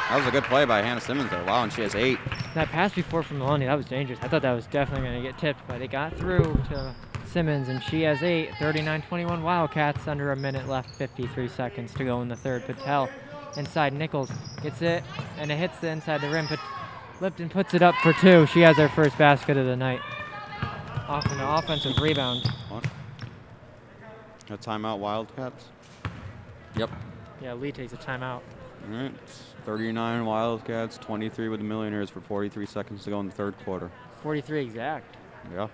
That was a good play by Hannah Simmons there. Wow, and she has 8. That pass before from Maloney, that was dangerous. I thought that was definitely going to get tipped, but it got through to Simmons, and she has 8. 39-21 Wildcats, under a minute left, 53 seconds to go in the third. Patel inside Nichols gets it, and it hits the inside the rim. But Lipton puts it up for 2. She has her first basket of the night. Off an offensive rebound. What? A timeout, Wildcats? Yep. Yeah, Lee takes a timeout. All right. 39 Wildcats, 23 with the Millionaires for 43 seconds to go in the third quarter. 43 exact. Yeah.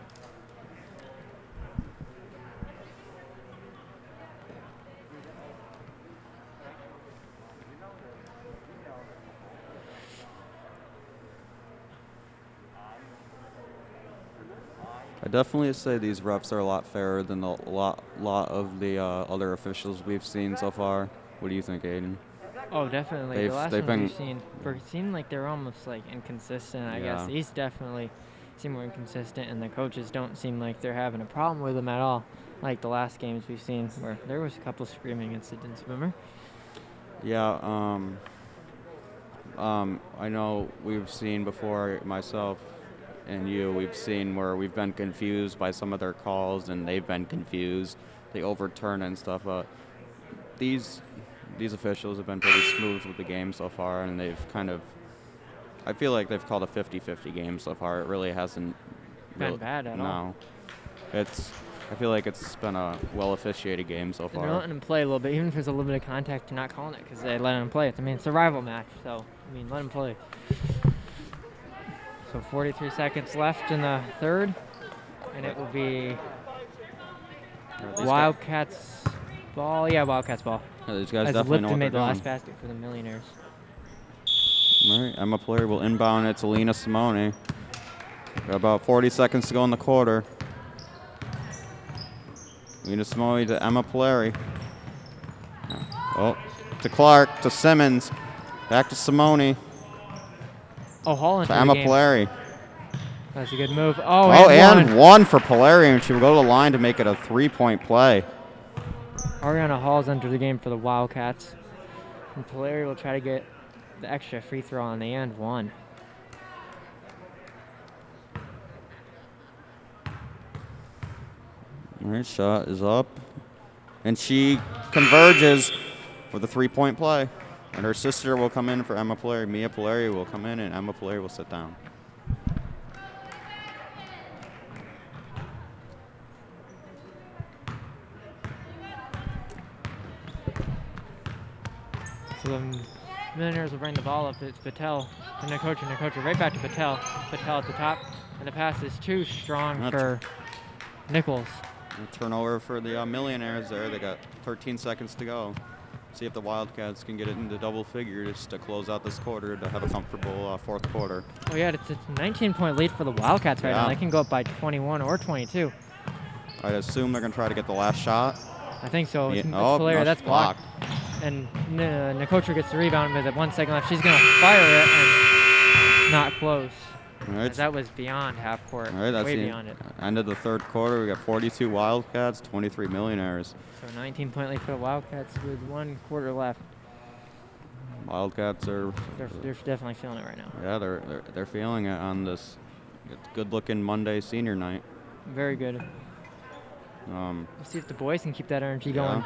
I definitely say these refs are a lot fairer than a lot of the other officials we've seen so far. What do you think, Aiden? Oh, definitely. They've- The last they've ones we've been- seen seemed like they're almost like inconsistent. I Yeah. guess these definitely seem more inconsistent, and the coaches don't seem like they're having a problem with them at all. Like the last games we've seen, where there was a couple screaming incidents. Remember? Yeah. I know we've seen before, myself and you, we've seen where we've been confused by some of their calls, and they've been confused. They overturn and stuff. These officials have been pretty smooth with the game so far, and they've kind of, I feel like they've called a 50-50 game so far. It really hasn't Been bad at all. No. I feel like it's been a well-officiated game so And they're far. letting them play a little bit, even if there's a little bit of contact. They're not calling it because they let them play it. I mean, it's a rival match, so let them play. So 43 seconds left in the third, and it will be Wildcats ball. Yeah, Wildcats ball. Yeah, these guys As definitely know Lipton what made they're the doing. last basket for the Millionaires. All right, Emma Polari will inbound it to Lena Simone. Got about 40 seconds to go in the quarter. Lena Simone to Emma Polari. Oh, to Clark, to Simmons. Back to Simone, Oh, Hall into to the Emma game. Polari. That's a good move. Oh, Oh, and and one for Polari, and she will go to the line to make it a 3-point play. Ariana Hall's entered the game for the Wildcats. And Polari will try to get the extra free throw on the and one. All right, shot is up. And she converges for the three-point play. And her sister will come in for Emma Polari. Mia Polari will come in, and Emma Polari will sit down. So the Millionaires will bring the ball up. It's Patel to Nikocha. Nikocha right back to Patel. Patel at the top. And the pass is too strong for Nichols. A turnover for the Millionaires there. They got 13 seconds to go. See if the Wildcats can get it into double figures to close out this quarter to have a comfortable fourth quarter. Oh yeah, it's a 19-point lead for the Wildcats right now. They can go up by 21 or 22. I'd assume they're going to try to get the last shot. I think so. Yeah. It's Polari, that's blocked. And Nikocha gets the rebound with 1 second left. She's going to fire it and not close. All right. That was beyond half court. All right, that's way the beyond it. End of the third quarter. We got 42 Wildcats, 23 Millionaires. So 19-point lead for the Wildcats with 1 quarter left. Wildcats are. They're definitely feeling it right now. Yeah, they're feeling it on this good-looking Monday senior night. Very good. Let's see if the boys can keep that energy going.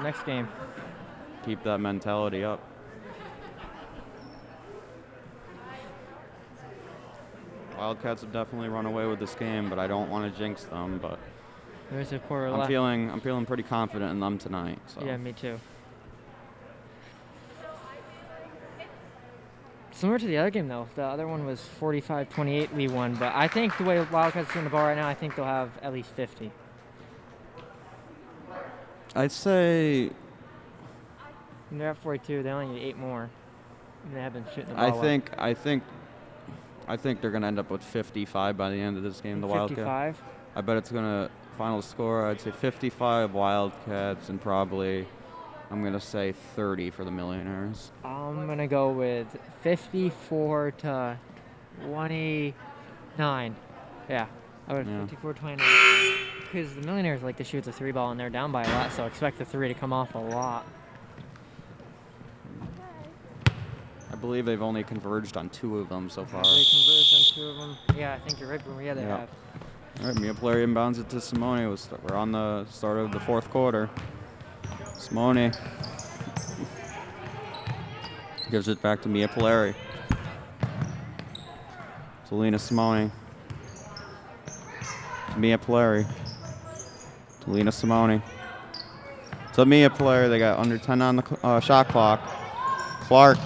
Next game. Keep that mentality up. Wildcats have definitely run away with this game, but I don't want to jinx them. But there's a quarter left. I'm feeling pretty confident in them tonight. So. Yeah, me too. Similar to the other game, though. The other one was 45-28 we won, but I think the way Wildcats are doing the ball right now, I think they'll have at least 50. I'd say. And they're at 42. They only need 8 more. And they have been shooting the ball. I think they're gonna end up with 55 by the end of this game. The Wildcats. 55. I bet it's gonna final score. I'd say 55 Wildcats and probably I'm gonna say 30 for the Millionaires. I'm gonna go with 54 to 29. Yeah, I would 54-29. Because the Millionaires like to shoot the 3 ball and they're down by a lot, so expect the 3 to come off a lot. I believe they've only converged on 2 of them so far. They converged on 2 of them. Yeah, I think you're right. Yeah, they have. All right, Mia Polari inbounds it to Simone. We're on the start of the fourth quarter. Simone gives it back to Mia Polari. To Lena Simone. To Mia Polari. To Lena Simone. To Mia Polari. They got under 10 on the shot clock. Clark.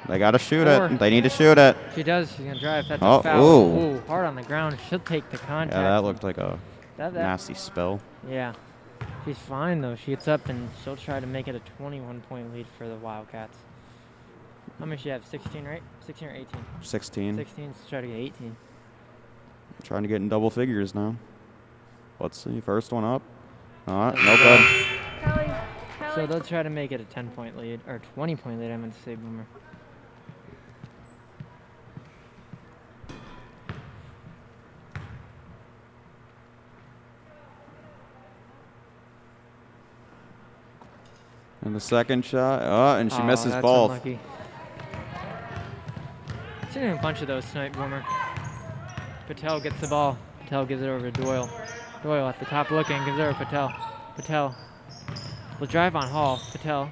They got to shoot it. They need to shoot it. She does. She's going to drive. That's a foul. Ooh, hard on the ground. She'll take the contact. Yeah, that looked like a nasty spill. Yeah. She's fine, though. She gets up, and she'll try to make it a 21-point lead for the Wildcats. How many does she have? 16, right? 16 or 18? 16. 16. So try to get 18. Trying to get in double figures now. Let's see. First one up. No good. Kelly. So they'll try to make it a 10-point lead, or 20-point lead, I meant to say, Boomer. And the second shot, and she misses that's both. Unlucky. She's doing a bunch of those tonight, Boomer. Patel gets the ball. Patel gives it over to Doyle. Doyle at the top looking, gives it over to Patel. Patel will drive on Hall. Patel.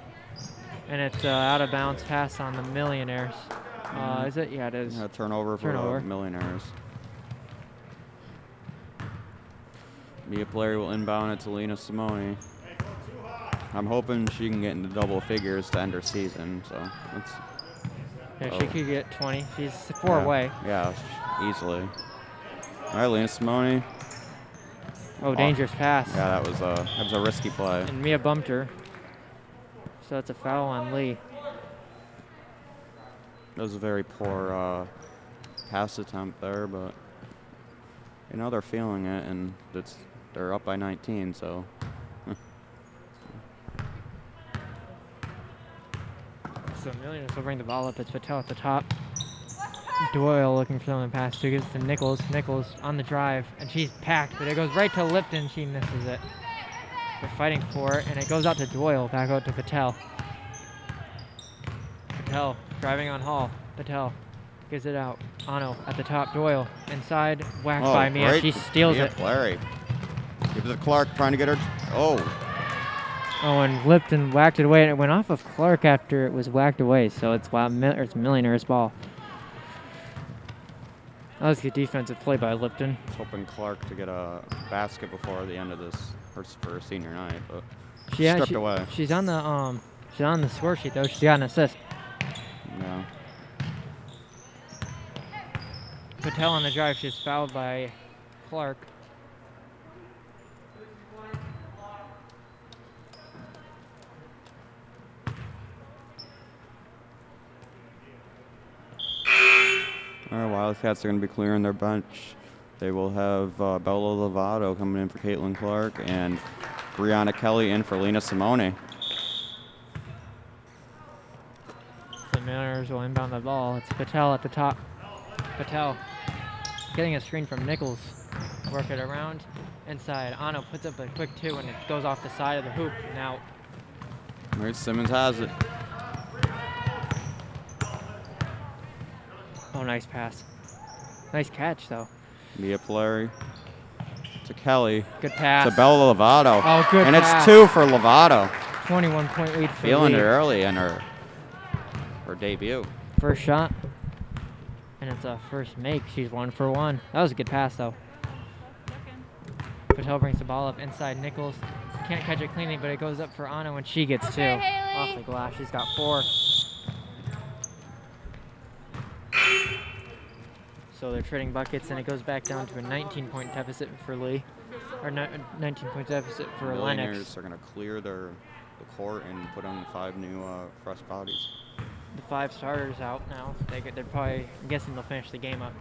And it's out of bounds pass on the Millionaires. Is it? Yeah, it is. Yeah, turnover for the Millionaires. Mia Polari will inbound it to Lena Simone. I'm hoping she can get into double figures to end her season. So let's. Yeah, she could get 20. She's 4 away. Yeah, easily. All right, Lena Simone. Oh, dangerous pass. Yeah, that was a risky play. And Mia bumped her. So that's a foul on Lee. That was a very poor pass attempt there, but they're feeling it, and they're up by 19, so. So Millionaires will bring the ball up. It's Patel at the top. Doyle looking for someone to pass to. Gives to Nichols. Nichols on the drive, and she's packed, but it goes right to Lipton. She misses it. They're fighting for it, and it goes out to Doyle, back out to Patel. Patel driving on Hall. Patel gives it out. Ano at the top. Doyle inside, whacked by Mia. Great. She steals Mia it. Larry. Gives it to Clark, trying to get her. Oh, And Lipton whacked it away, and it went off of Clark after it was whacked away. So it's it's Millionaire's ball. That was good defensive play by Lipton. hoping Clark to get a basket before the end of this for her senior night, but Yeah, stripped away. She's on the score sheet though. She's got an assist. Yeah. Patel on the drive. She's fouled by Clark. All right, Wildcats are going to be clearing their bench. They will have Bella Lovato coming in for Caitlin Clark and Brianna Kelly in for Lena Simone. The Mariners will inbound the ball. It's Patel at the top. Patel getting a screen from Nichols. Work it around. Inside. Ano puts up a quick 2 and it goes off the side of the hoop and out. All right, Simmons has it. Oh, nice pass. Nice catch though. Mia Polari to Kelly. Good pass. To Bella Lovato. Oh, good and pass. it's 2 for Lovato. 21-point lead for Feeling Lee. it early in her debut. First shot. And it's a first make. She's 1 for 1. That was a good pass though. Patel brings the ball up inside Nichols. Can't catch it cleanly, but it goes up for Anna when she gets 2. Off the glass. She's got 4. So they're trading buckets, and it goes back down to a 19-point deficit for Lee, or 19-point deficit for Millionaires Lenox. are going to clear the court and put on 5 new fresh bodies. The 5 starters out now. They're probably, I'm guessing they'll finish the game up.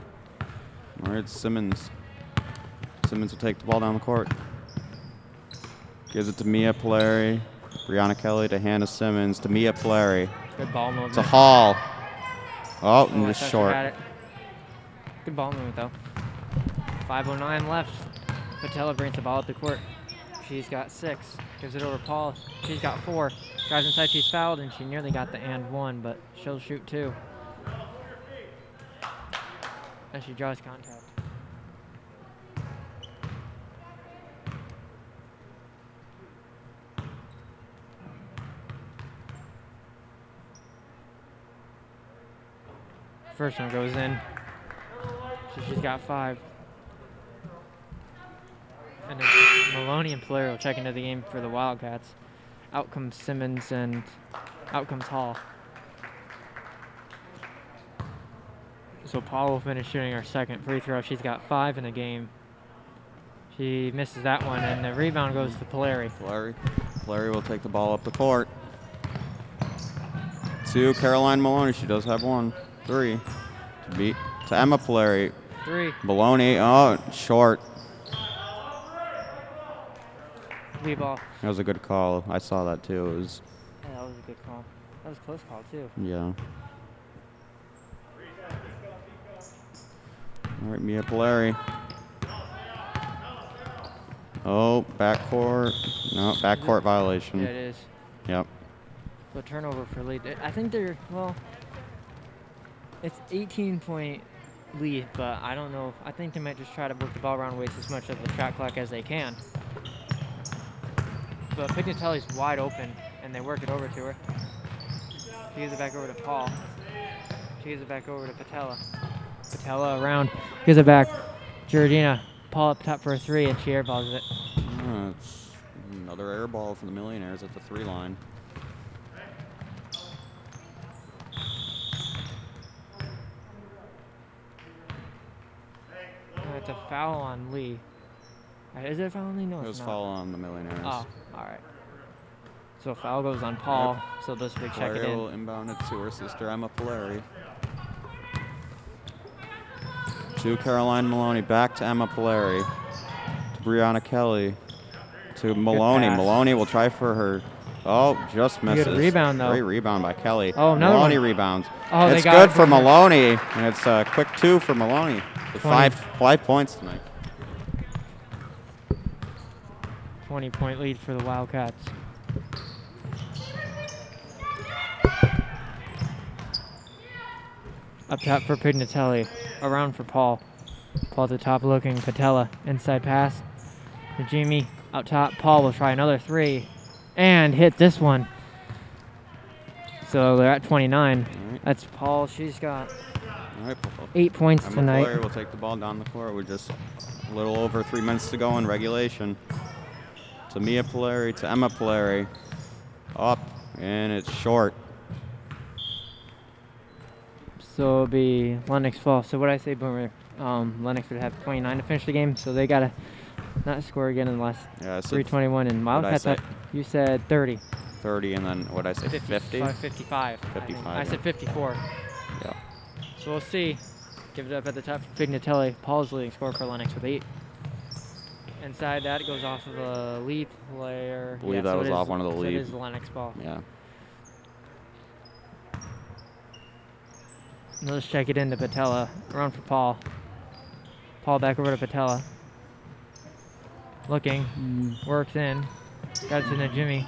All right, Simmons. Simmons will take the ball down the court. Gives it to Mia Polari. Brianna Kelly to Hannah Simmons to Mia Polari. Good ball movement. To Hall. Oh, and I just thought she short. had it. Good ball movement though. 5:09 left. Patella brings the ball up the court. She's got 6. Gives it over Paul. She's got 4. Drives inside. She's fouled, and she nearly got the and 1, but she'll shoot 2. And she draws contact. First one goes in. So she's got 5. And then Maloney and Polari will check into the game for the Wildcats. Out comes Simmons and out comes Hall. So Paul will finish shooting her second free throw. She's got 5 in the game. She misses that one, and the rebound goes to Polari. Polari will take the ball up the court. To Caroline Maloney. She does have 1. 3. To Emma Polari. 3. Maloney. Oh, short. Lead ball. That was a good call. I saw that too. It was. Yeah, that was a good call. That was a close call too. Yeah. All right, Mia Polari. Oh, backcourt. No, backcourt violation. Yeah, it is. Yep. So turnover for lead. I think they're, well, it's 18-point lead, but I don't know. I think they might just try to work the ball around, waste as much of the shot clock as they can. But Pignatelli's wide open, and they work it over to her. She gives it back over to Paul. She gives it back over to Patella. Patella around, gives it back. Georgina, Paul up top for a 3, and she airballs it. It's another air ball for the Millionaires at the 3 line. It's a foul on Lee. Is it a foul on Lee? No, It it's was not. foul on the Millionaires. Oh, all right. So foul goes on Paul. So this big check it Polari will in. inbound it to her sister Emma Polari. To Caroline Maloney, back to Emma Polari. To Brianna Kelly. To Maloney. pass. Maloney will try for her. Oh, just misses. Good rebound, though. Great rebound by Kelly. Oh, another Maloney one. rebounds. Oh, they it's got good it for from her. Maloney, and it's a quick 2 for Maloney. With 20. 5 points tonight. 20-point lead for the Wildcats. Up top for Pignatelli. Around for Paul. Paul at the top looking. Patella. Inside pass. Najimi out top. Paul will try another three. And hit this one. So they're at 29. Right. That's Paul. She's got All right. 8 points Emma tonight. Polari will take the ball down the court. We're just a little over 3 minutes to go in regulation. To Mia Polari, to Emma Polari. Up, and it's short. So it'll be Lenox fall. So what I say, Boomer, Lenox would have 29 to finish the game. So they got to not score again in the last Yeah, I said 3:21. And Wildcats, say? you said 30. 30, and then what I say, 50? 55. 55, I said yeah. 54. Yeah. So we'll see. Give it up at the top for Pignatelli. Paul's leading scorer for Lenox with 8. Inside that, it goes off of a lead player. I believe that was off one of the so lead. it is the Lenox ball. Yeah. Let's check it into Patella. Around for Paul. Paul back over to Patella. Looking. Works in. Got it to Najimi.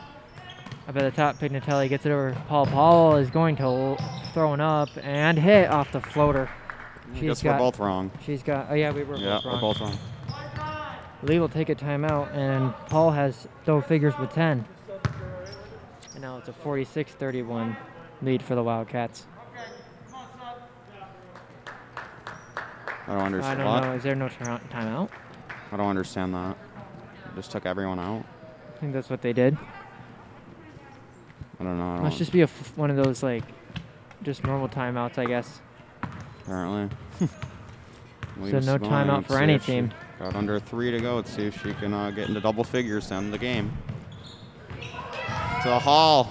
Up at the top, Pignatelli gets it over to Paul. Paul is going to throw it up and hit off the floater. I guess we're both wrong. She's got, oh yeah, we were Yeah, both wrong. we're both wrong. Lee will take a timeout, and Paul has double figures with 10. And now it's a 46-31 lead for the Wildcats. I don't understand. I don't know. Is there no timeout? I don't understand that. Just took everyone out. I think that's what they did. I don't know. Must just be one of those, like, just normal timeouts, I guess. Apparently. So no timeout for any team. Got under 3 to go. Let's see if she can get into double figures to end the game. To Hall.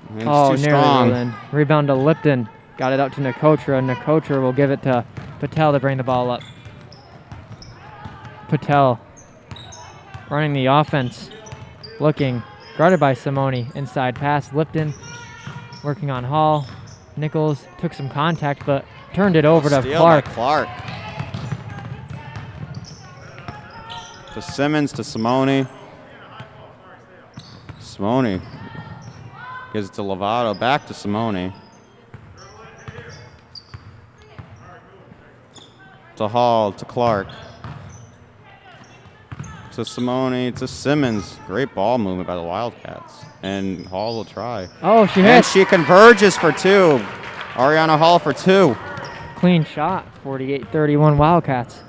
And Oh, it's too nearly strong. then. Rebound to Lipton. Got it out to Nakotra. Nakotra will give it to Patel to bring the ball up. Patel running the offense. Looking. Guarded by Simone. Inside pass. Lipton working on Hall. Nichols took some contact, but turned it over to Steal Clark. by Clark. To Simmons, to Simone. Simone gives it to Lovato, back to Simone. To Hall, to Clark. To Simone, to Simmons. Great ball movement by the Wildcats. And Hall will try. Oh, she And hits. she converges for 2. Ariana Hall for 2. Clean shot. 48-31 Wildcats.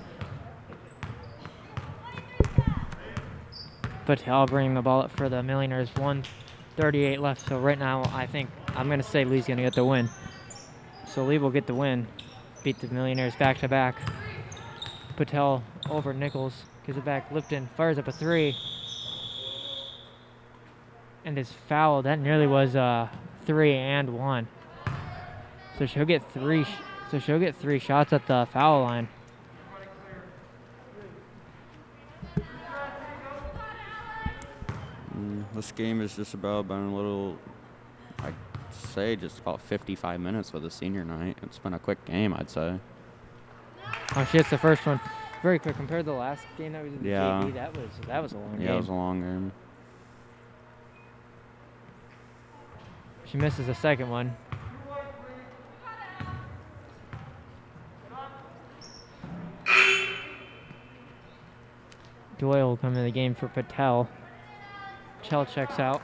Patel bringing the ball up for the Millionaires. 1:38 left. So right now, I think I'm going to say Lee's going to get the win. So Lee will get the win. Beat the Millionaires back to back. Patel over Nichols. Gives it back. Lipton fires up a 3. And is fouled. That nearly was 3 and 1. So she'll get 3. So she'll get 3 shots at the foul line. This game has just about been a little, I'd say, just about 55 minutes for the senior night. It's been a quick game, I'd say. Oh, she hits the first one. Very quick compared to the last game that was in the Yeah. JV. That was a long game. Yeah, it was a long game. She misses the second one. Doyle will come in the game for Patel. Chell checks out.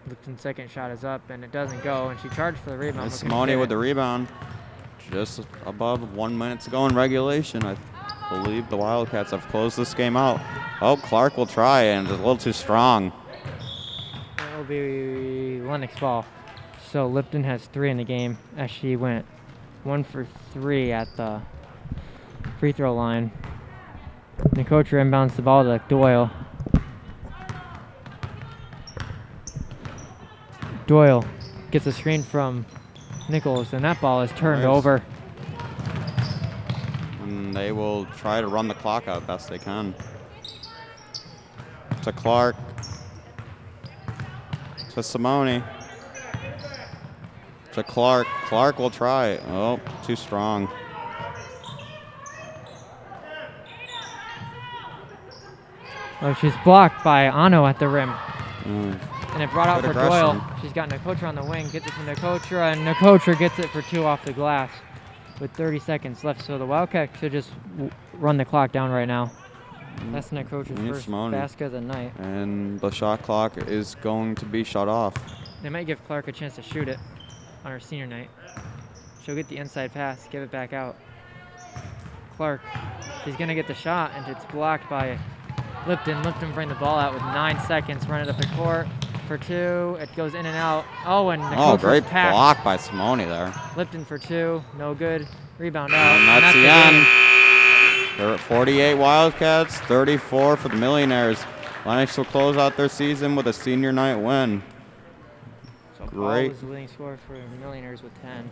Lipton's second shot is up, and it doesn't go, and she charged for the rebound. And but couldn't Simone get with the it. rebound. Just above 1 minute to go in regulation. I believe the Wildcats have closed this game out. Oh, Clark will try, and it's a little too strong. It will be Lenox ball. So Lipton has 3 in the game as she went 1 for 3 at the free throw line. Nicotra inbounds the ball to Doyle. Doyle gets a screen from Nichols, and that ball is turned Nice. over. And they will try to run the clock out best they can. To Clark. To Simone. to Clark. Clark will try. Oh, too strong. Oh, she's blocked by Ano at the rim. Mm. And it brought out Good for Doyle. aggression. She's got Nakotra on the wing, gets it to Nakotra, and Nakotra gets it for 2 off the glass with 30 seconds left. So the Wildcats should just run the clock down right now. That's Nakotra's first Simone. basket of the night. And the shot clock is going to be shut off. They might give Clark a chance to shoot it on her senior night. She'll get the inside pass, give it back out. Clark, she's gonna get the shot, and it's blocked by Lipton. Lipton bring the ball out with 9 seconds, run it up the court for 2. It goes in and out. Oh, and Oh, Nakotra's great pass. block by Simone there. Lipton for 2, no good. Rebound out. And that's the the end. game. They're at 48 Wildcats, 34 for the Millionaires. Lenox will close out their season with a senior night win. So Paul Great. was the leading scorer for the Millionaires with 10.